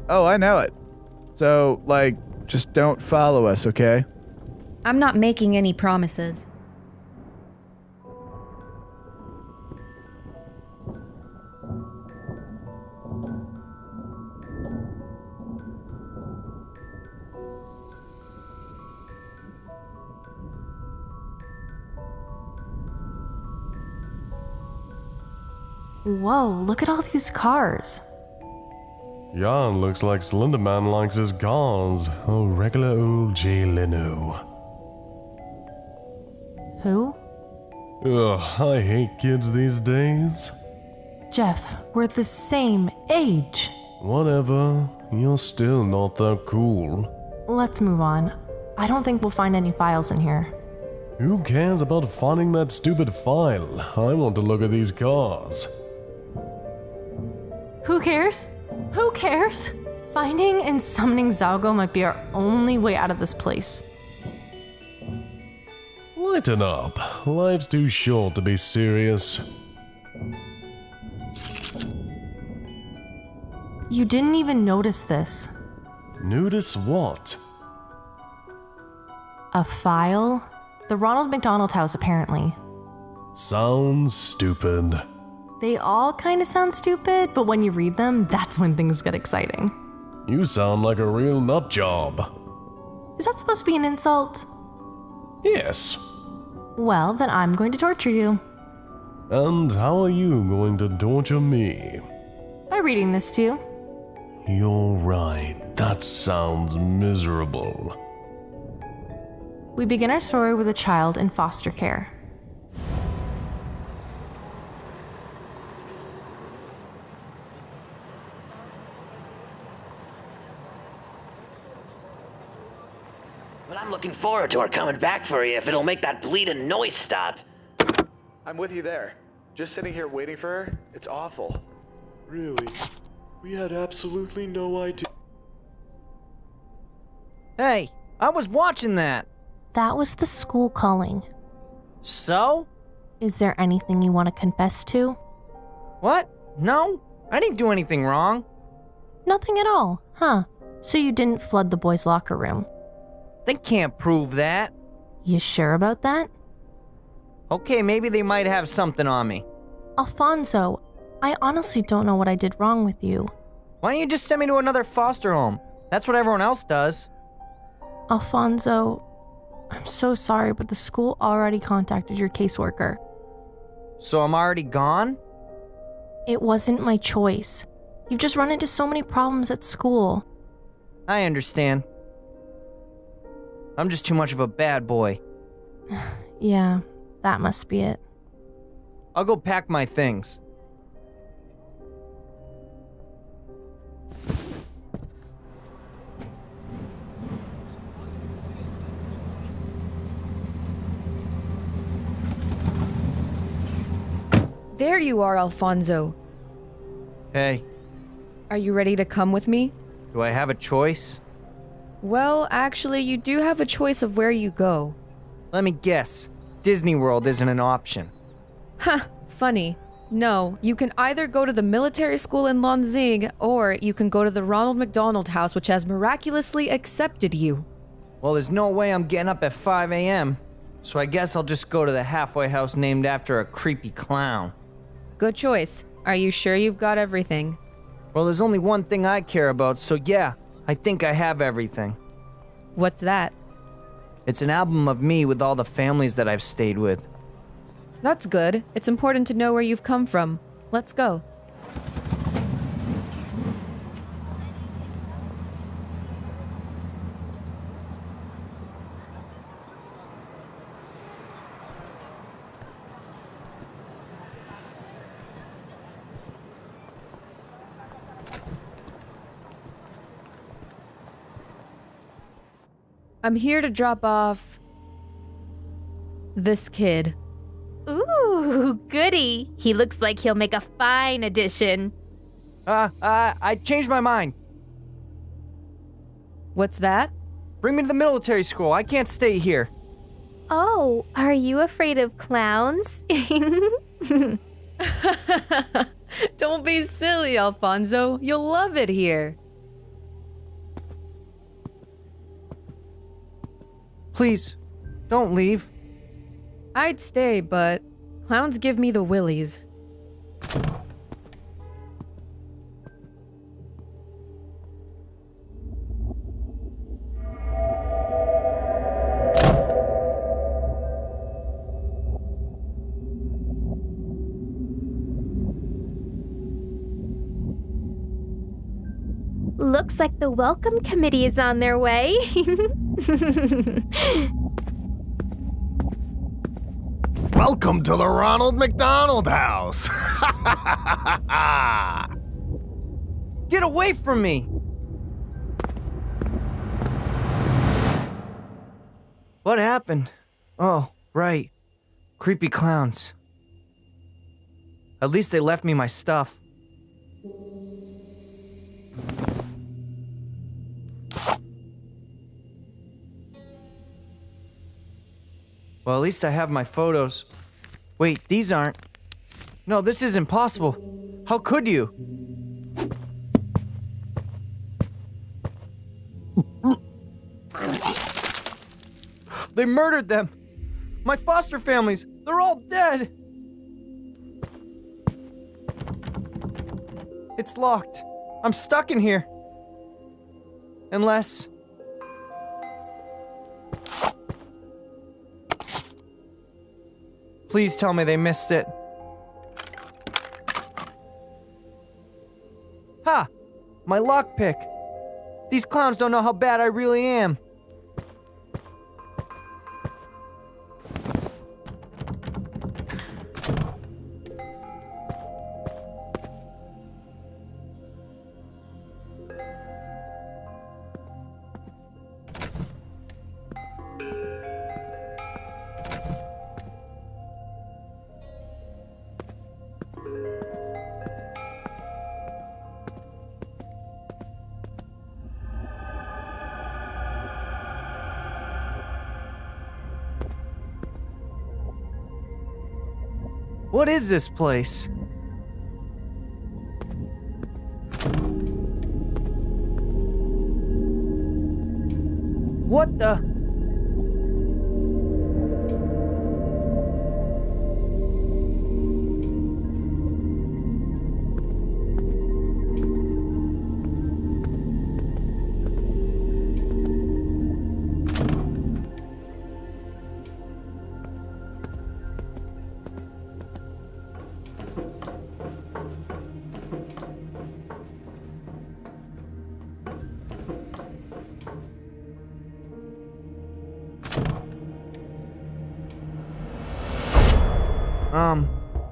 A: Oh, I know it. So, like, just don't follow us, okay?
L: I'm not making any promises.
D: Whoa, look at all these cars.
B: Jan looks like Slenderman likes his cars. Oh, regular old Jay Leno.
D: Who?
B: Ugh, I hate kids these days.
D: Jeff, we're the same age.
B: Whatever, you're still not that cool.
D: Let's move on. I don't think we'll find any files in here.
B: Who cares about finding that stupid file? I want to look at these cars.
D: Who cares? Who cares? Finding and summoning 𝚁𝚗𝚔 might be our only way out of this place.
B: Lighten up. Life's too short to be serious.
D: You didn't even notice this.
B: Notice what?
D: A file? The Ronald McDonald House, apparently.
B: Sounds stupid.
D: They all kind of sound stupid, but when you read them, that's when things get exciting.
B: You sound like a real nut job.
D: Is that supposed to be an insult?
B: Yes.
D: Well, then I'm going to torture you.
B: And how are you going to torture me?
D: By reading this to you.
B: You're right. That sounds miserable.
D: We begin our story with a child in foster care.
H: But I'm looking forward to her coming back for you if it'll make that bleeding noise stop.
V: I'm with you there. Just sitting here waiting for her, it's awful. Really? We had absolutely no idea.
K: Hey, I was watching that.
D: That was the school calling.
K: So?
D: Is there anything you want to confess to?
K: What? No, I didn't do anything wrong.
D: Nothing at all, huh? So you didn't flood the boys' locker room?
K: They can't prove that.
D: You sure about that?
K: Okay, maybe they might have something on me.
D: Alfonso, I honestly don't know what I did wrong with you.
K: Why don't you just send me to another foster home? That's what everyone else does.
D: Alfonso, I'm so sorry, but the school already contacted your caseworker.
K: So I'm already gone?
D: It wasn't my choice. You've just run into so many problems at school.
K: I understand. I'm just too much of a bad boy.
D: Yeah, that must be it.
K: I'll go pack my things.
G: There you are, Alfonso.
K: Hey,
G: Are you ready to come with me?
K: do I have a choice?
G: Well, actually, you do have a choice of where you go.
K: Let me guess. Disney World isn't an option.
G: Huh, funny. No, you can either go to the military school in Lanzig, or you can go to the Ronald McDonald House, which has miraculously accepted you.
K: Well, there's no way I'm getting up at 5 a.m., so I guess I'll just go to the halfway house named after a creepy clown.
G: Good choice. Are you sure you've got everything?
K: Well, there's only one thing I care about, so yeah, I think I have everything.
G: What's that?
K: It's an album of me with all the families that I've stayed with.
G: That's good. It's important to know where you've come from. Let's go. I'm here to drop off this kid.
C: Ooh, goody. He looks like he'll make a fine addition.
K: I changed my mind.
G: What's that?
K: Bring me to the military school. I can't stay here.
C: Oh, are you afraid of clowns?
G: Don't be silly, Alfonso. You'll love it here.
K: Please, don't leave.
G: I'd stay, but clowns give me the willies.
C: Looks like the welcome committee is on their way.
Q: Welcome to the Ronald McDonald House!
K: Get away from me! What happened? Oh, Right. Creepy clowns. At least they left me my stuff. Well, at least I have my photos. Wait, these aren't. No, this is impossible. How could you? They murdered them! My foster families, they're all dead! It's locked. I'm stuck in here. Unless... Please tell me they missed it. Ha! My lockpick. These clowns don't know how bad I really am. What is this place? What the?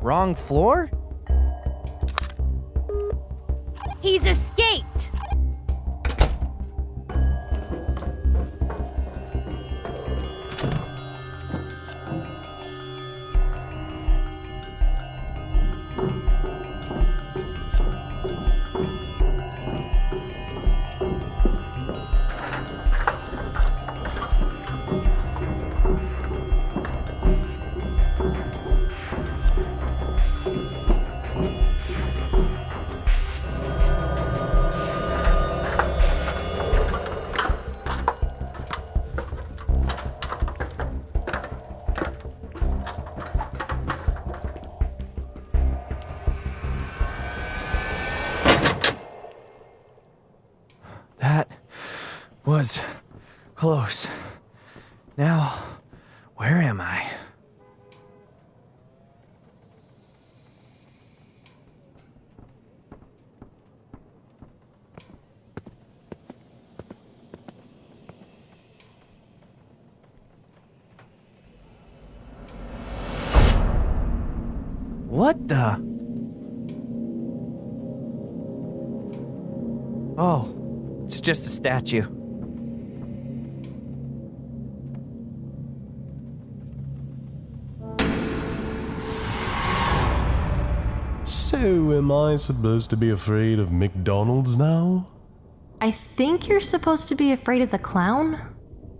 K: Wrong floor?
C: He's escaped!
K: That was close. Now, where am I? What the? Oh. It's just a statue.
B: So, am I supposed to be afraid of McDonald's now?
D: I think you're supposed to be afraid of the clown?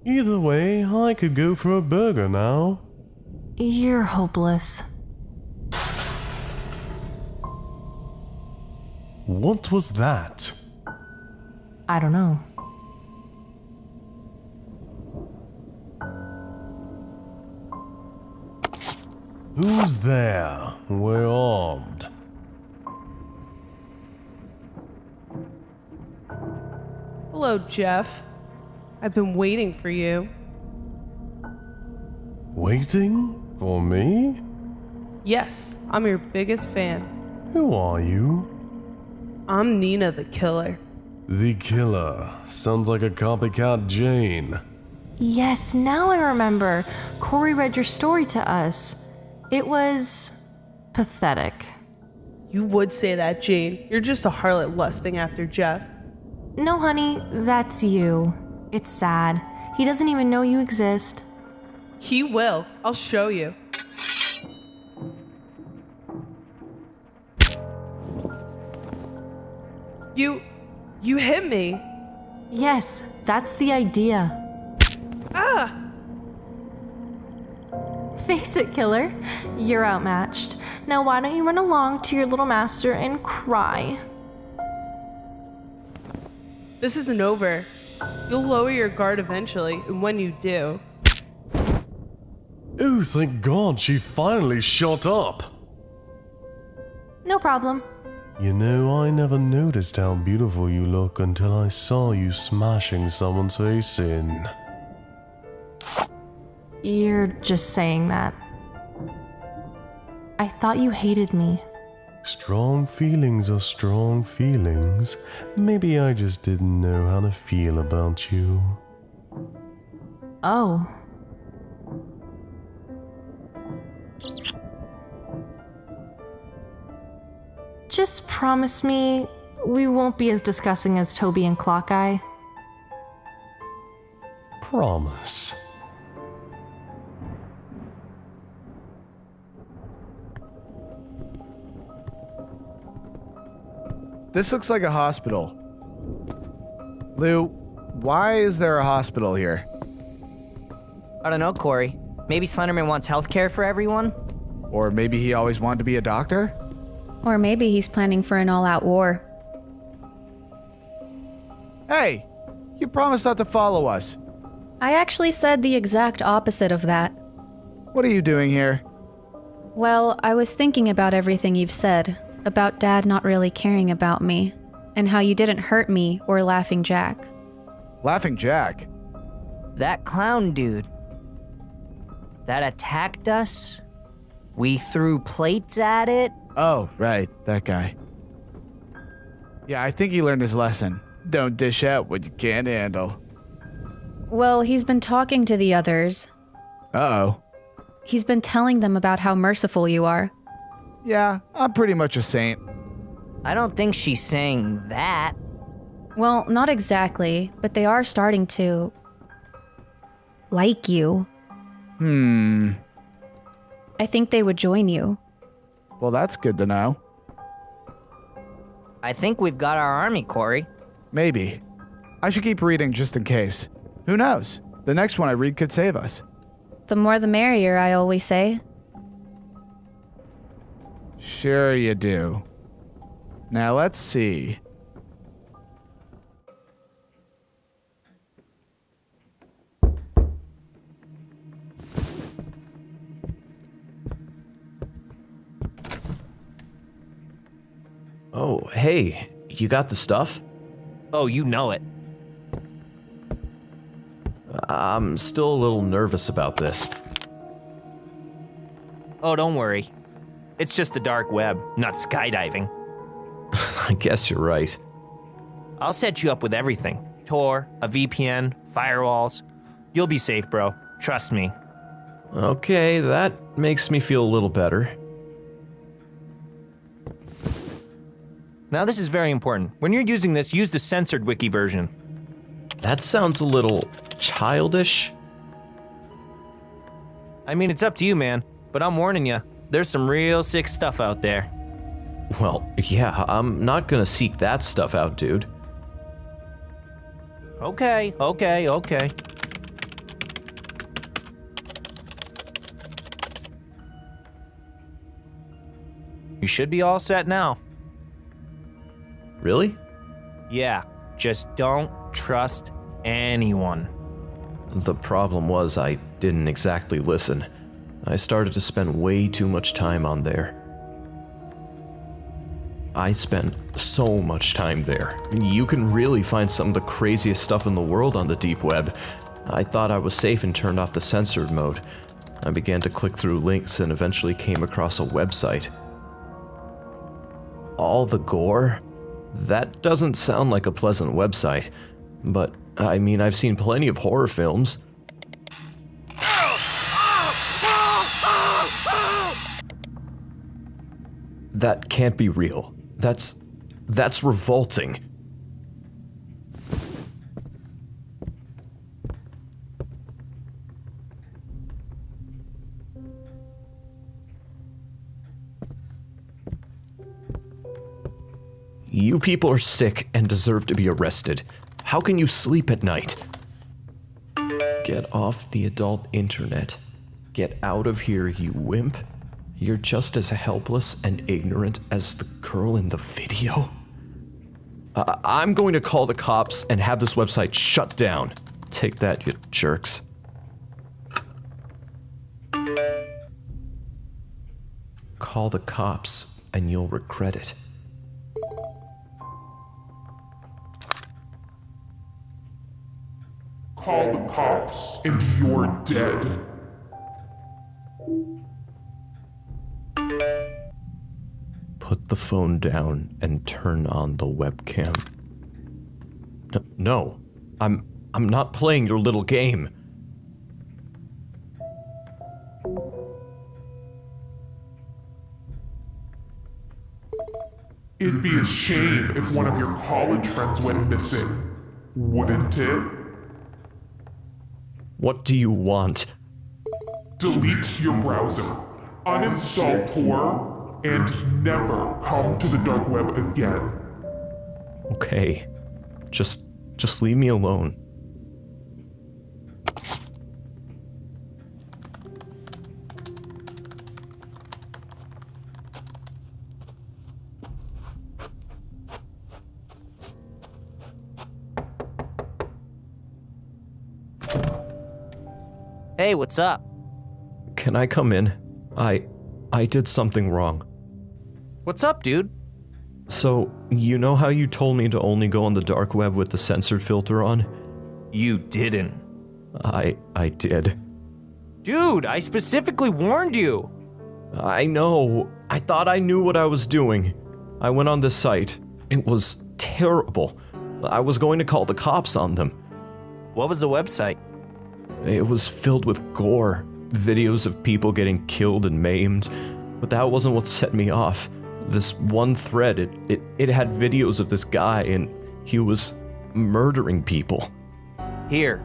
B: Either way, I could go for a burger now.
D: You're hopeless.
B: What was that?
D: I don't know.
B: Who's there? We're armed.
E: Hello, Jeff. I've been waiting for you.
B: Waiting? For me?
E: Yes, I'm your biggest fan.
B: Who are you?
E: I'm Nina the Killer.
B: The Killer. Sounds like a copycat Jane.
D: Yes, now I remember. Corey read your story to us. It was pathetic.
E: You would say that, Jane. You're just a harlot lusting after Jeff.
D: No, honey, that's you. It's sad. He doesn't even know you exist.
E: He will. I'll show you. You hit me.
D: Yes, that's the idea.
E: Ah!
D: Face it, killer. You're outmatched. Now why don't you run along to your little master and cry?
E: This isn't over. You'll lower your guard eventually, and when you do...
B: Oh, thank God she finally shut up.
D: No problem.
B: You know, I never noticed how beautiful you look until I saw you smashing someone's face in.
D: You're just saying that. I thought you hated me.
B: Strong feelings are strong feelings. Maybe I just didn't know how to feel about you.
D: Oh. Just promise me we won't be as disgusting as Toby and Clockeye.
B: Promise.
A: This looks like a hospital. Lou, why is there a hospital here?
I: I don't know, Corey. Maybe Slenderman wants healthcare for everyone?
A: Or maybe he always wanted to be a doctor?
L: Or maybe he's planning for an all-out war.
A: Hey, you promised not to follow us.
L: I actually said the exact opposite of that.
A: What are you doing here?
L: Well, I was thinking about everything you've said, about Dad not really caring about me, and how you didn't hurt me or Laughing Jack.
A: Laughing Jack?
I: That clown dude. That attacked us? We threw plates at it?
A: Oh, right, that guy. Yeah, I think he learned his lesson. Don't dish out what you can't handle.
L: Well, he's been talking to the others.
A: Uh-oh.
L: He's been telling them about how merciful you are.
A: Yeah, I'm pretty much a saint.
I: I don't think she's saying that.
L: Well, not exactly, but they are starting to... like you. I think they would join you.
A: Well, that's good to know.
I: I think we've got our army, Corey.
A: Maybe. I should keep reading just in case. Who knows? The next one I read could save us.
L: The more the merrier, I always say.
A: Sure you do. Now let's see.
S: Oh, hey, you got the stuff?
I: Oh, you know it.
S: I'm still a little nervous about this.
I: Oh, don't worry. It's just the dark web, not skydiving.
S: I guess you're right.
I: I'll set you up with everything. Tor, a VPN, firewalls. You'll be safe, bro. Trust me.
S: Okay, that makes me feel a little better.
I: Now this is very important. When you're using this, use the censored wiki version.
S: That sounds a little childish.
I: I mean, it's up to you, man. But I'm warning you, there's some real sick stuff out there.
S: Well, yeah, I'm not gonna seek that stuff out, dude.
I: Okay. You should be all set now.
S: Really?
I: Yeah, just don't trust anyone.
S: The problem was I didn't exactly listen. I started to spend way too much time on there. I spent so much time there. You can really find some of the craziest stuff in the world on the deep web. I thought I was safe and turned off the censored mode. I began to click through links and eventually came across a website. All the gore? That doesn't sound like a pleasant website, but I mean, I've seen plenty of horror films. That can't be real. That's revolting. You people are sick and deserve to be arrested. How can you sleep at night? Get off the adult internet. Get out of here, you wimp. You're just as helpless and ignorant as the girl in the video. I'm going to call the cops and have this website shut down. Take that, you jerks. Call the cops and you'll regret it.
J: Call the cops and you're dead.
S: Put the phone down and turn on the webcam. No, I'm not playing your little game.
J: It'd be a shame if one of your college friends went missing, wouldn't it?
S: What do you want?
J: Delete your browser, uninstall Tor, and never come to the dark web again.
S: Okay, just leave me alone.
I: Hey, what's up?
S: Can I come in? I did something wrong.
I: What's up, dude?
S: So, you know how you told me to only go on the dark web with the censored filter on?
I: You didn't.
S: I did.
I: Dude, I specifically warned you.
S: I know. I thought I knew what I was doing. I went on this site. It was terrible. I was going to call the cops on them.
I: What was the website?
S: It was filled with gore, videos of people getting killed and maimed, but that wasn't what set me off. This one thread, it had videos of this guy, and he was murdering people.
I: Here,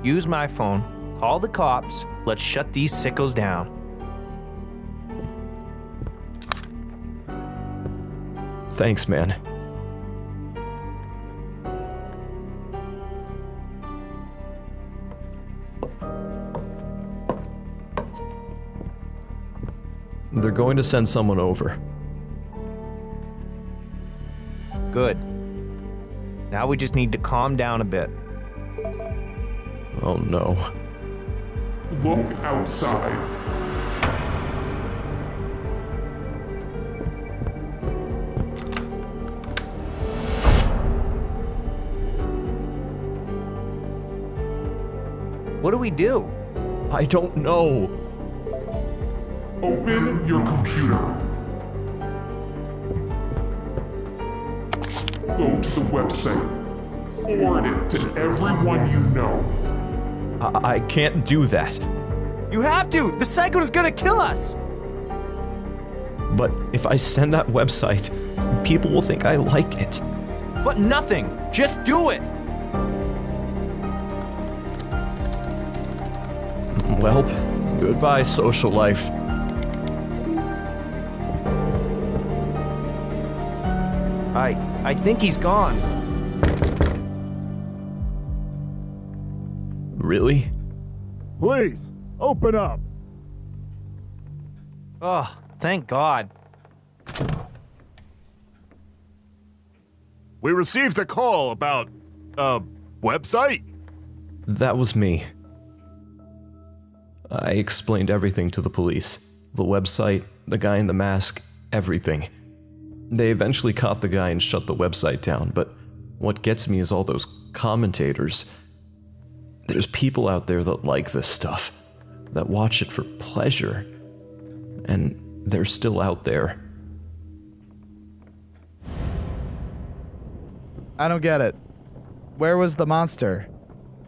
I: use my phone, call the cops, let's shut these sickos down.
S: Thanks, man. They're going to send someone over.
I: Good. Now we just need to calm down a bit.
S: Oh no.
J: Look outside.
I: What do we do?
S: I don't know.
J: Open your computer. Go to the website. Forward it to everyone you know.
S: I can't do that.
I: You have to! The psycho is gonna kill us!
S: But if I send that website, people will think I like it.
I: But nothing! Just do it!
S: Well, goodbye, social life.
I: I think he's gone.
S: Really?
J: Please, open up.
I: Oh, thank God.
J: We received a call about a website.
S: That was me. I explained everything to the police. The website, the guy in the mask, everything. They eventually caught the guy and shut the website down, but what gets me is all those commentators. There's people out there that like this stuff, that watch it for pleasure, and they're still out there.
A: I don't get it. Where was the monster?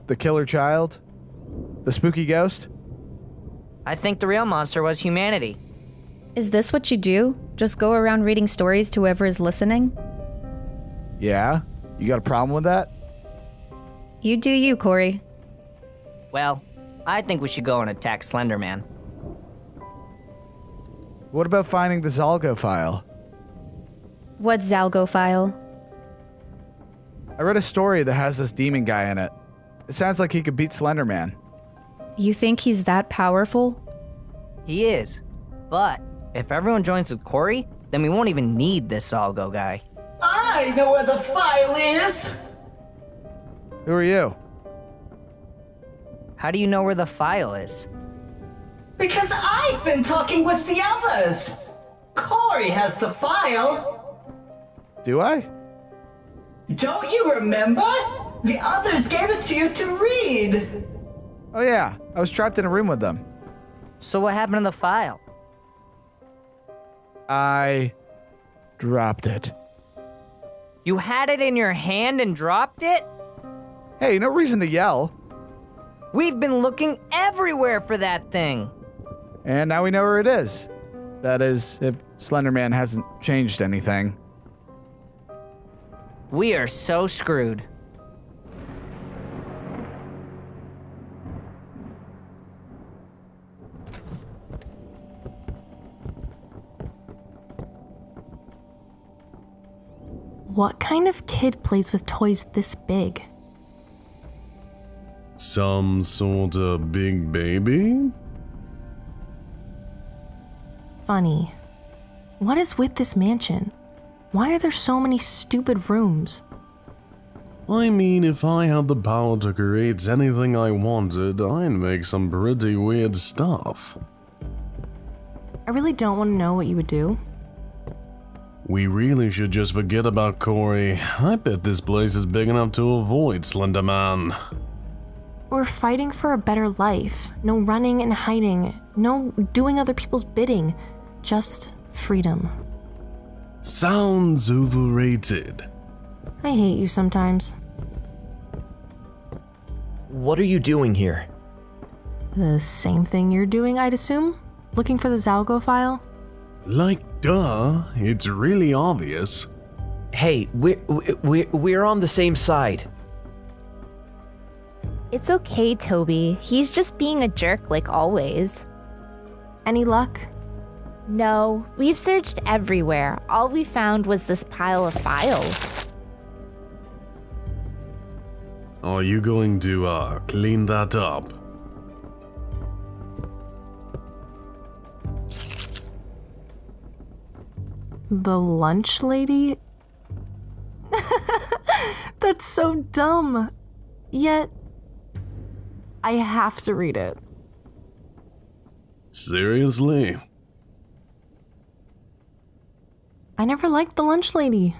A: The killer child? The spooky ghost?
M: I think the real monster was humanity.
L: Is this what you do? Just go around reading stories to whoever is listening?
A: Yeah? You got a problem with that?
L: You do you, Corey.
M: Well, I think we should go and attack Slenderman.
A: What about finding the Zalgo file?
L: What Zalgo file?
A: I read a story that has this demon guy in it. It sounds like he could beat Slender Man.
L: You think he's that powerful?
M: He is. But if everyone joins with Corey, then we won't even need this Zalgo guy.
U: I know where the file is!
A: Who are you?
M: How do you know where the file is?
U: Because I've been talking with the others! Corey has the file!
A: Do I?
U: Don't you remember? The others gave it to you to read!
A: Oh yeah, I was trapped in a room with them.
M: So what happened to the file?
A: I dropped it.
M: You had it in your hand and dropped it?
A: Hey, no reason to yell.
M: We've been looking everywhere for that thing.
A: And now we know where it is. That is, if Slender Man hasn't changed anything.
M: We are so screwed.
D: What kind of kid plays with toys this big?
B: Some sort of big baby?
D: Funny. What is with this mansion? Why are there so many stupid rooms?
B: I mean, if I had the power to create anything I wanted, I'd make some pretty weird stuff.
D: I really don't want to know what you would do.
B: We really should just forget about Corey. I bet this place is big enough to avoid Slender Man.
D: We're fighting for a better life. No running and hiding. No doing other people's bidding. Just freedom.
B: Sounds overrated.
D: I hate you sometimes.
S: What are you doing here?
D: The same thing you're doing, I'd assume? Looking for the Zalgo file?
B: Like, duh, it's really obvious.
S: Hey, we're on the same side.
C: It's okay, Toby. He's just being a jerk like always.
D: Any luck?
C: No, we've searched everywhere. All we found was this pile of files.
B: Are you going to, clean that up?
D: The lunch lady? That's so dumb. Yet, I have to read it.
B: Seriously?
D: I never liked the lunch lady.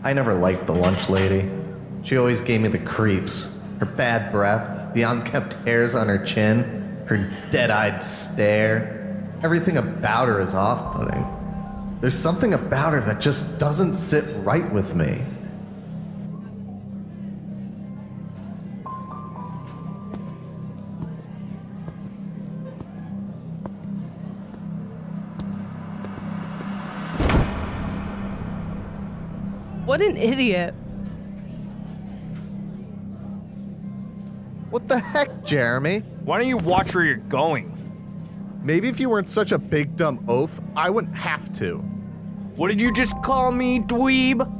T: I never liked the lunch lady. She always gave me the creeps. Her bad breath, the unkempt hairs on her chin, her dead-eyed stare. Everything about her is off-putting. There's something about her that just doesn't sit right with me.
E: What an idiot.
Q: What the heck, Jeremy?
K: Why don't you watch where you're going?
Q: Maybe if you weren't such a big dumb oaf, I wouldn't have to.
K: What did you just call me, dweeb?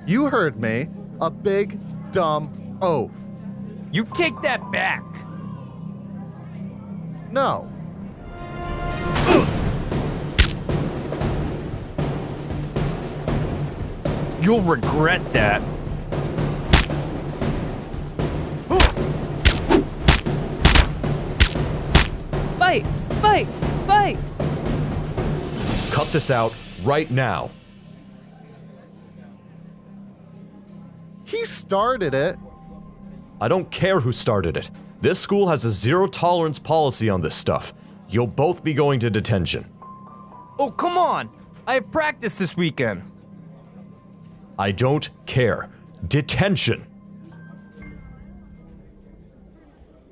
Q: You heard me. A big dumb oaf.
K: You take that back.
Q: No.
K: You'll regret that.
E: Fight! Fight! Fight!
S: Cut this out right now.
Q: He started it.
S: I don't care who started it. This school has a zero-tolerance policy on this stuff. You'll both be going to detention.
K: Oh, come on! I have practice this weekend.
S: I don't care. Detention.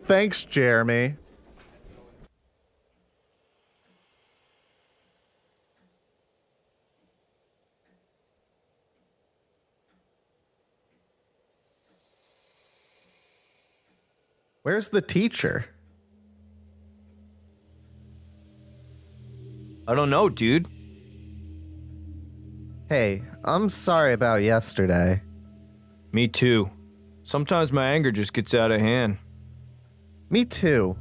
Q: Thanks, Jeremy.
T: Where's the teacher?
K: I don't know, dude.
T: Hey, I'm sorry about yesterday.
K: Me too. Sometimes my anger just gets out of hand.
T: Me too.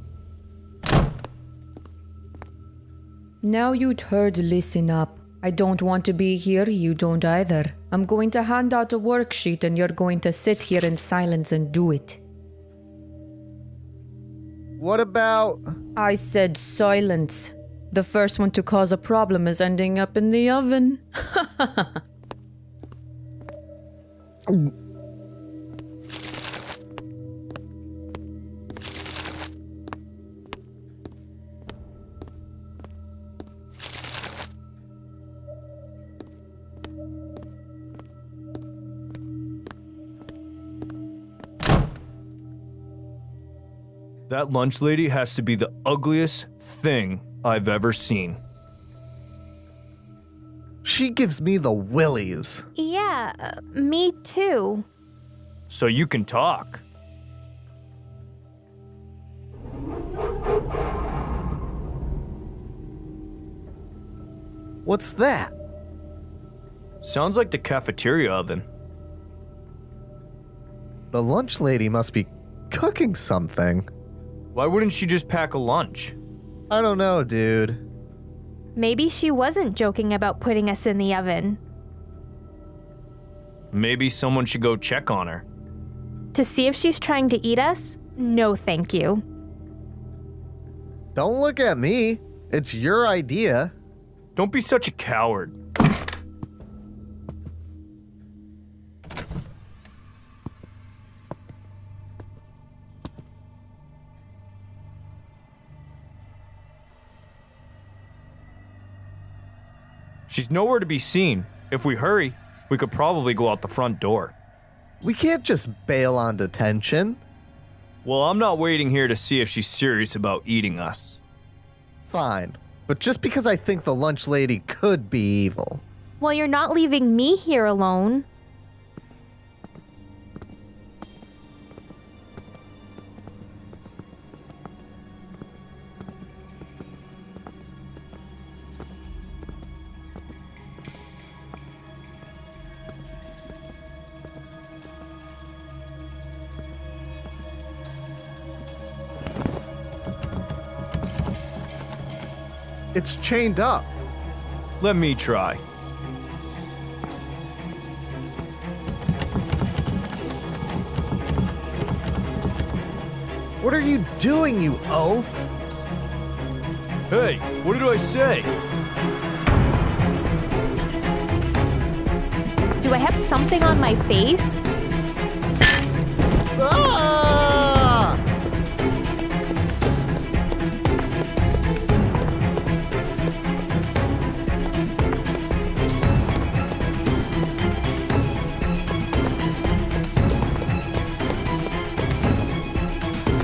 L: Now you'd heard, listen up. I don't want to be here, you don't either. I'm going to hand out a worksheet and you're going to sit here in silence and do it.
T: What about...
L: I said silence. The first one to cause a problem is ending up in the oven.
K: That lunch lady has to be the ugliest thing I've ever seen.
T: She gives me the willies.
C: Yeah, me too.
K: So you can talk.
T: What's that?
K: Sounds like the cafeteria oven.
T: The lunch lady must be cooking something.
K: Why wouldn't she just pack a lunch?
T: I don't know, dude.
C: Maybe she wasn't joking about putting us in the oven.
K: Maybe someone should go check on her.
C: To see if she's trying to eat us? No, thank you.
T: Don't look at me. It's your idea.
K: Don't be such a coward. She's nowhere to be seen. If we hurry, we could probably go out the front door.
T: We can't just bail on detention.
K: Well, I'm not waiting here to see if she's serious about eating us.
T: Fine, but just because I think the lunch lady could be evil.
C: Well, you're not leaving me here alone.
T: It's chained up.
K: Let me try.
T: What are you doing, you oaf?
K: Hey, what did I say?
C: Do I have something on my face?
T: Ah!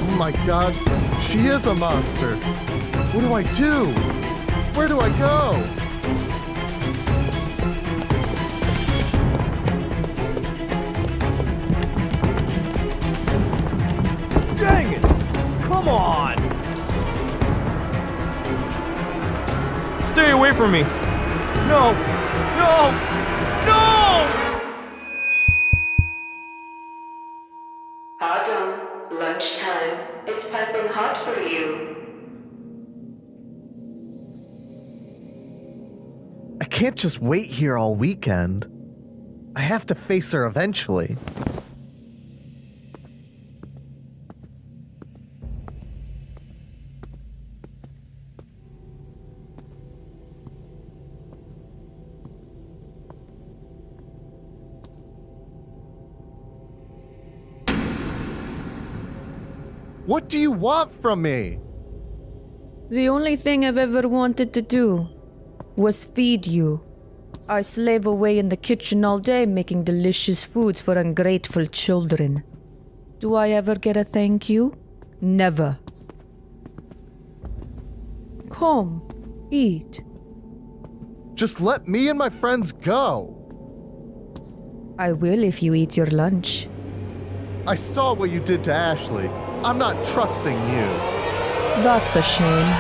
T: Oh my god, she is a monster. What do I do? Where do I go?
K: Dang it! Come on! Stay away from me! No! No! No!
N: Autumn, lunchtime. It's piping hot for you.
T: I can't just wait here all weekend. I have to face her eventually. What do you want from me?
L: The only thing I've ever wanted to do was feed you. I slave away in the kitchen all day making delicious foods for ungrateful children. Do I ever get a thank you? Never. Come, eat.
T: Just let me and my friends go.
L: I will if you eat your lunch.
T: I saw what you did to Ashley.
Q: I'm not trusting you.
L: That's a shame.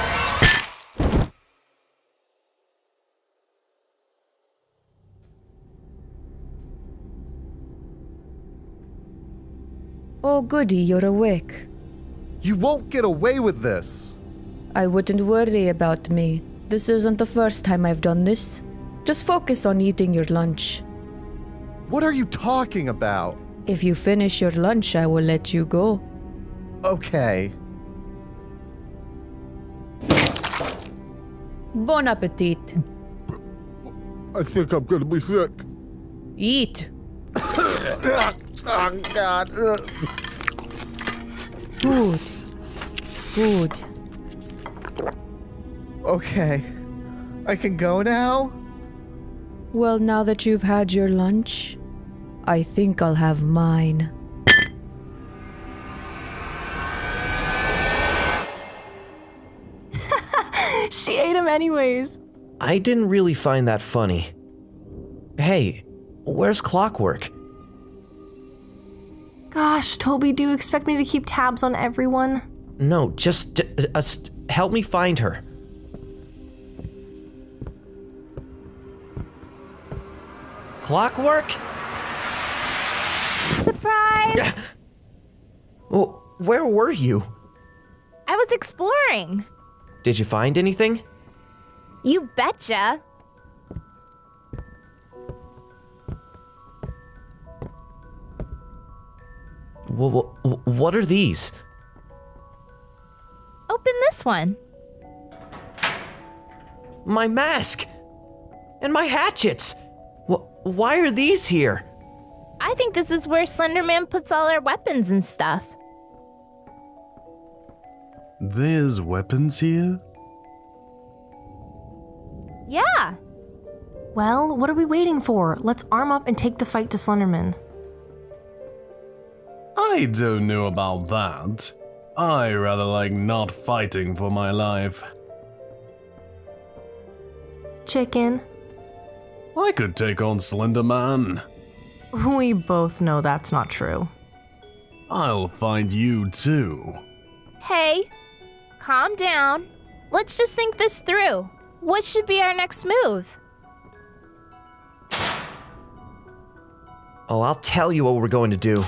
L: Oh, goody, you're awake.
Q: You won't get away with this.
L: I wouldn't worry about me. This isn't the first time I've done this. Just focus on eating your lunch.
Q: What are you talking about?
L: If you finish your lunch, I will let you go.
Q: Okay.
L: Bon appetit.
Q: I think I'm gonna be sick.
L: Eat.
Q: Oh, God.
L: Good. Good.
T: Okay. I can go now?
L: Well, now that you've had your lunch, I think I'll have mine.
D: She ate him anyways.
S: I didn't really find that funny. Hey, where's Clockwork?
D: Gosh, Toby, do you expect me to keep tabs on everyone?
S: No, just help me find her. Clockwork?
C: Surprise!
S: Well, where were you?
C: I was exploring.
S: Did you find anything?
C: You betcha.
S: What are these?
C: Open this one.
S: My mask! And my hatchets! Why are these here?
C: I think this is where Slenderman puts all our weapons and stuff.
B: There's weapons here?
C: Yeah.
D: Well, what are we waiting for? Let's arm up and take the fight to Slenderman.
B: I don't know about that. I rather like not fighting for my life.
D: Chicken.
B: I could take on Slender Man.
D: We both know that's not true.
B: I'll find you too.
C: Hey, calm down. Let's just think this through. What should be our next move?
S: Oh, I'll tell you what we're going to do.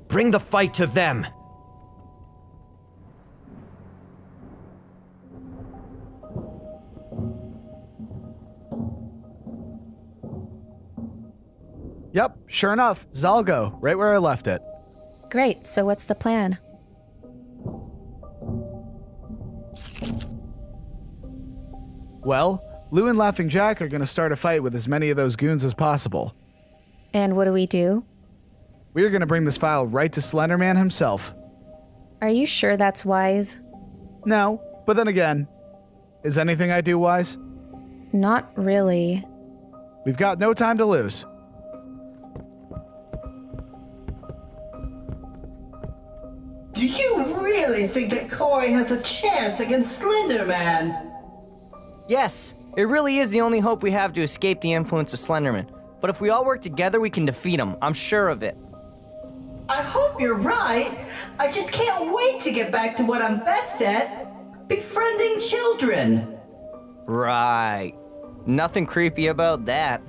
S: Bring the fight to them!
A: Yep, sure enough, Zalgo, right where I left it.
L: Great, so what's the plan?
A: Well, Lou and Laughing Jack are gonna start a fight with as many of those goons as possible.
L: And what do we do?
A: We're gonna bring this file right to Slenderman himself.
L: Are you sure that's wise?
A: No, but then again, is anything I do wise?
L: Not really.
A: We've got no time to lose.
O: Do you really think that Corey has a chance against Slenderman?
M: Yes, it really is the only hope we have to escape the influence of Slenderman. But if we all work together, we can defeat him. I'm sure of it.
O: I hope you're right. I just can't wait to get back to what I'm best at, befriending children.
M: Right. Nothing creepy about that.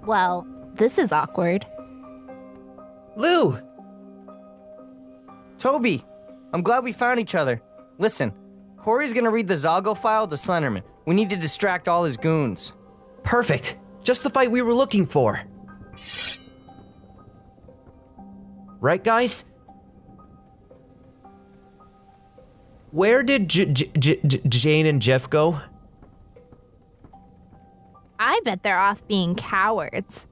C: Well, this is awkward.
S: Lou!
M: Toby, I'm glad we found each other. Listen, Corey's gonna read the Zalgo file to Slenderman. We need to distract all his goons.
S: Perfect! Just the fight we were looking for. Right, guys? Where did Jane and Jeff go?
C: I bet they're off being cowards.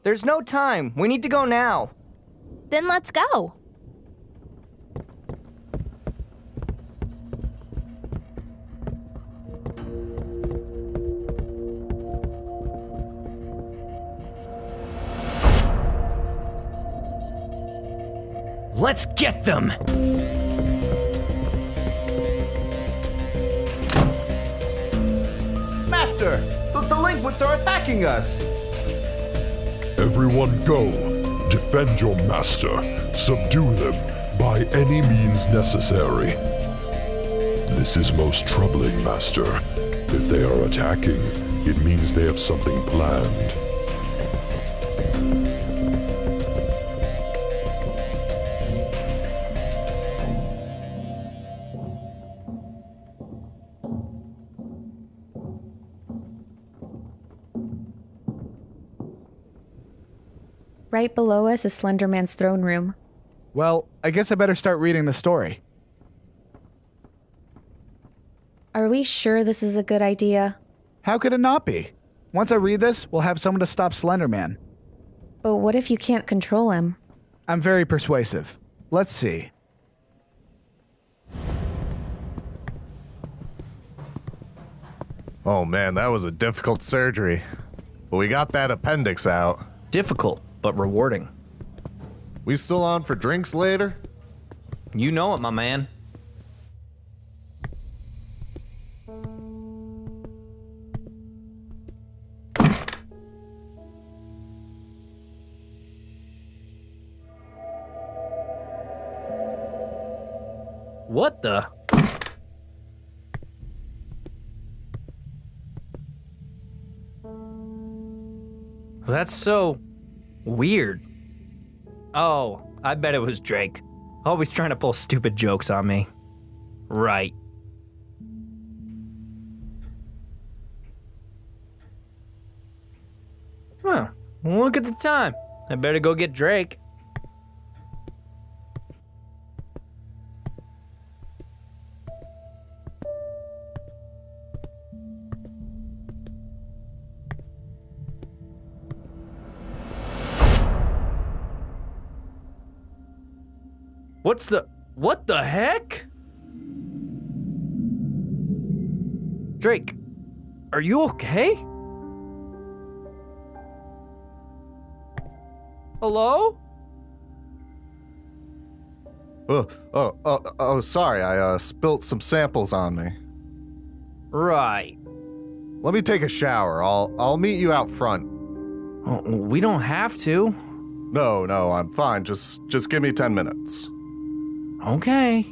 M: There's no time. We need to go now.
C: Then let's go.
S: Let's get them!
A: Master, those delinquents are attacking us!
J: Everyone go. Defend your master. Subdue them by any means necessary. This is most troubling, Master. If they are attacking, it means they have something planned.
L: Right below us is Slenderman's throne room.
A: Well, I guess I better start reading the story.
L: Are we sure this is a good idea?
A: How could it not be? Once I read this, we'll have someone to stop Slenderman.
L: But what if you can't control him?
A: I'm very persuasive. Let's see.
Q: Oh man, that was a difficult surgery. But we got that appendix out.
M: Difficult, but rewarding.
Q: We still on for drinks later?
M: You know it, my man. What the? That's so weird. Oh, I bet it was Drake. Always trying to pull stupid jokes on me. Right. Huh. Look at the time. I better go get Drake. What the heck? Drake, are you okay? Hello?
Q: Oh, sorry, I spilt some samples on me.
M: Right.
Q: Let me take a shower. I'll meet you out front.
M: Oh, we don't have to.
Q: No, I'm fine. Just give me 10 minutes.
M: Okay.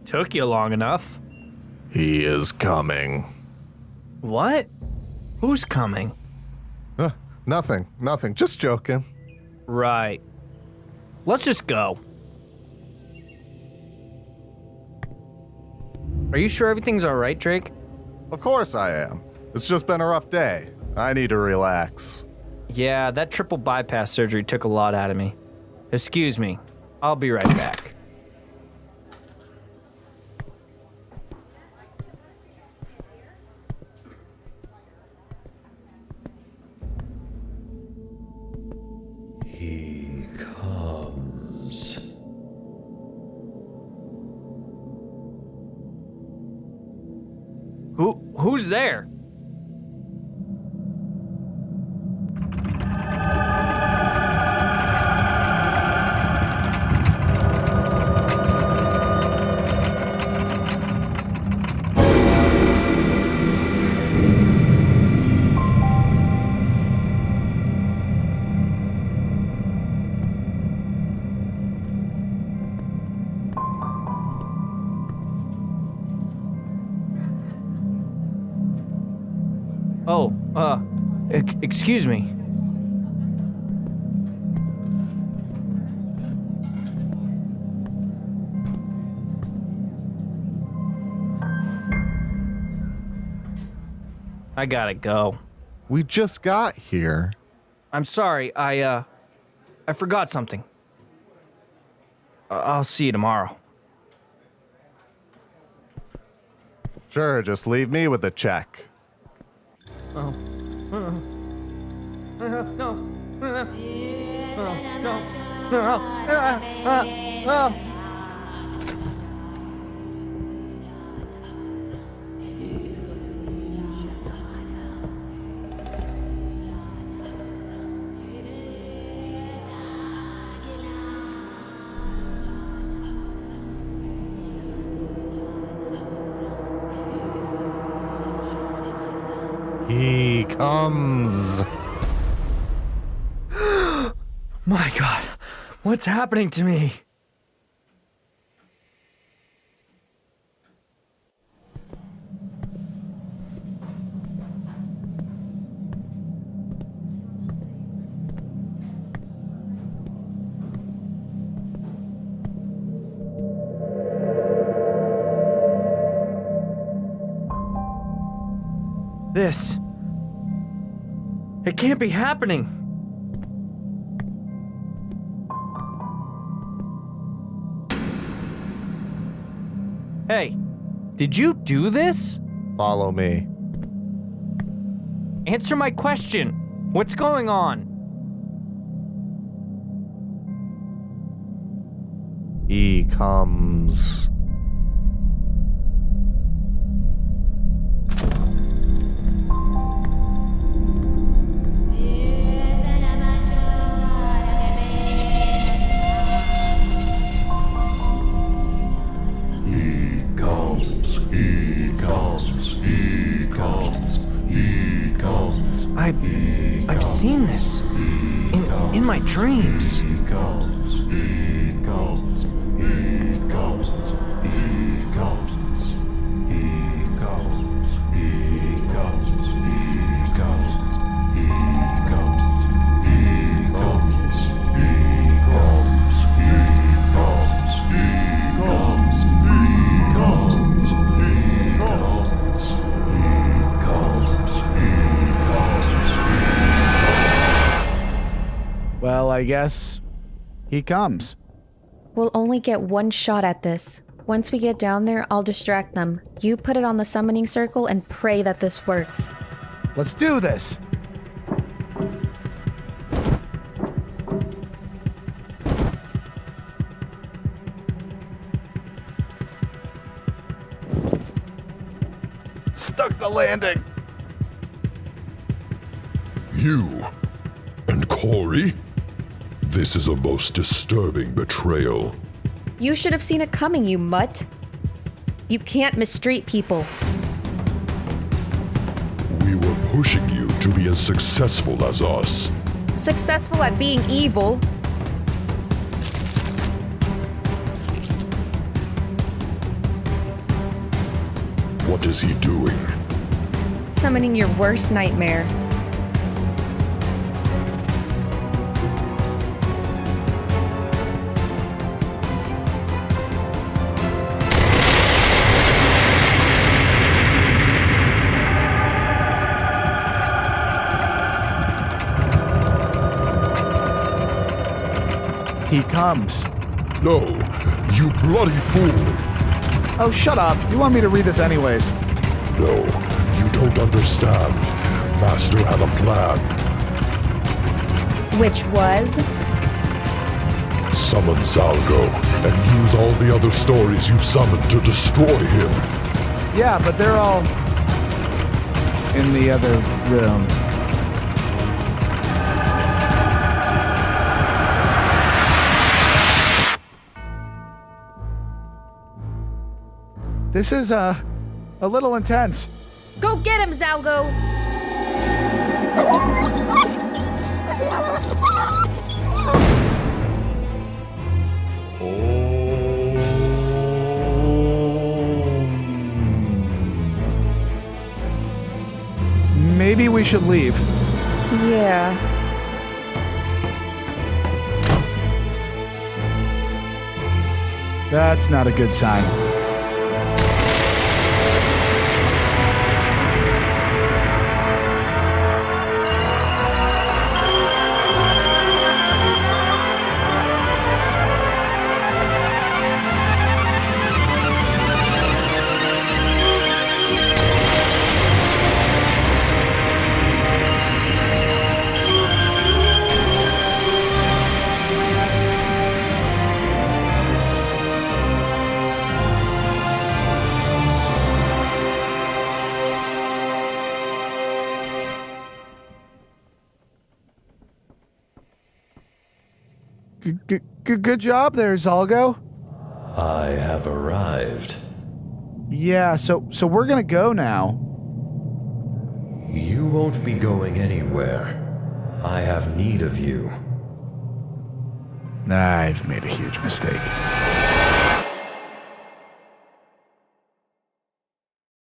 M: Took you long enough.
Q: He is coming.
M: What? Who's coming?
Q: Nothing. Just joking.
M: Right. Let's just go. Are you sure everything's all right, Drake?
Q: Of course I am. It's just been a rough day. I need to relax.
M: Yeah, that triple bypass surgery took a lot out of me. Excuse me. I'll be right back.
B: He comes.
M: Who's there? Excuse me. I gotta go.
Q: We just got here.
M: I'm sorry, I forgot something. I'll see you tomorrow.
Q: Sure, just leave me with the check.
M: Oh. No.
Q: comes.
K: My God, what's happening to me? This. It can't be happening. Hey, did you do this?
Q: Follow me.
K: Answer my question. What's going on?
Q: He comes.
K: I've seen this in my dreams.
A: Well, I guess he comes.
L: We'll only get one shot at this. Once we get down there, I'll distract them. You put it on the summoning circle and pray that this works.
A: Let's do this! Stuck the landing!
J: You and Corey? This is a most disturbing betrayal.
L: You should have seen it coming, you mutt. You can't mistreat people.
J: We were pushing you to be as successful as us.
L: Successful at being evil.
J: What is he doing?
L: Summoning your worst nightmare.
A: He comes.
J: No, you bloody fool!
A: Oh, shut up. You want me to read this anyways.
J: No, you don't understand. Master had a plan.
L: Which was?
J: Summon Zalgo and use all the other stories you've summoned to destroy him.
A: Yeah, but they're all in the other room. This is, a little intense.
L: Go get him, Zalgo!
A: Maybe we should leave.
L: Yeah.
A: That's not a good sign. Good job there, Zalgo.
S: I have arrived.
A: Yeah, so we're gonna go now.
F: You won't be going anywhere. I have need of you.
A: I've made a huge mistake.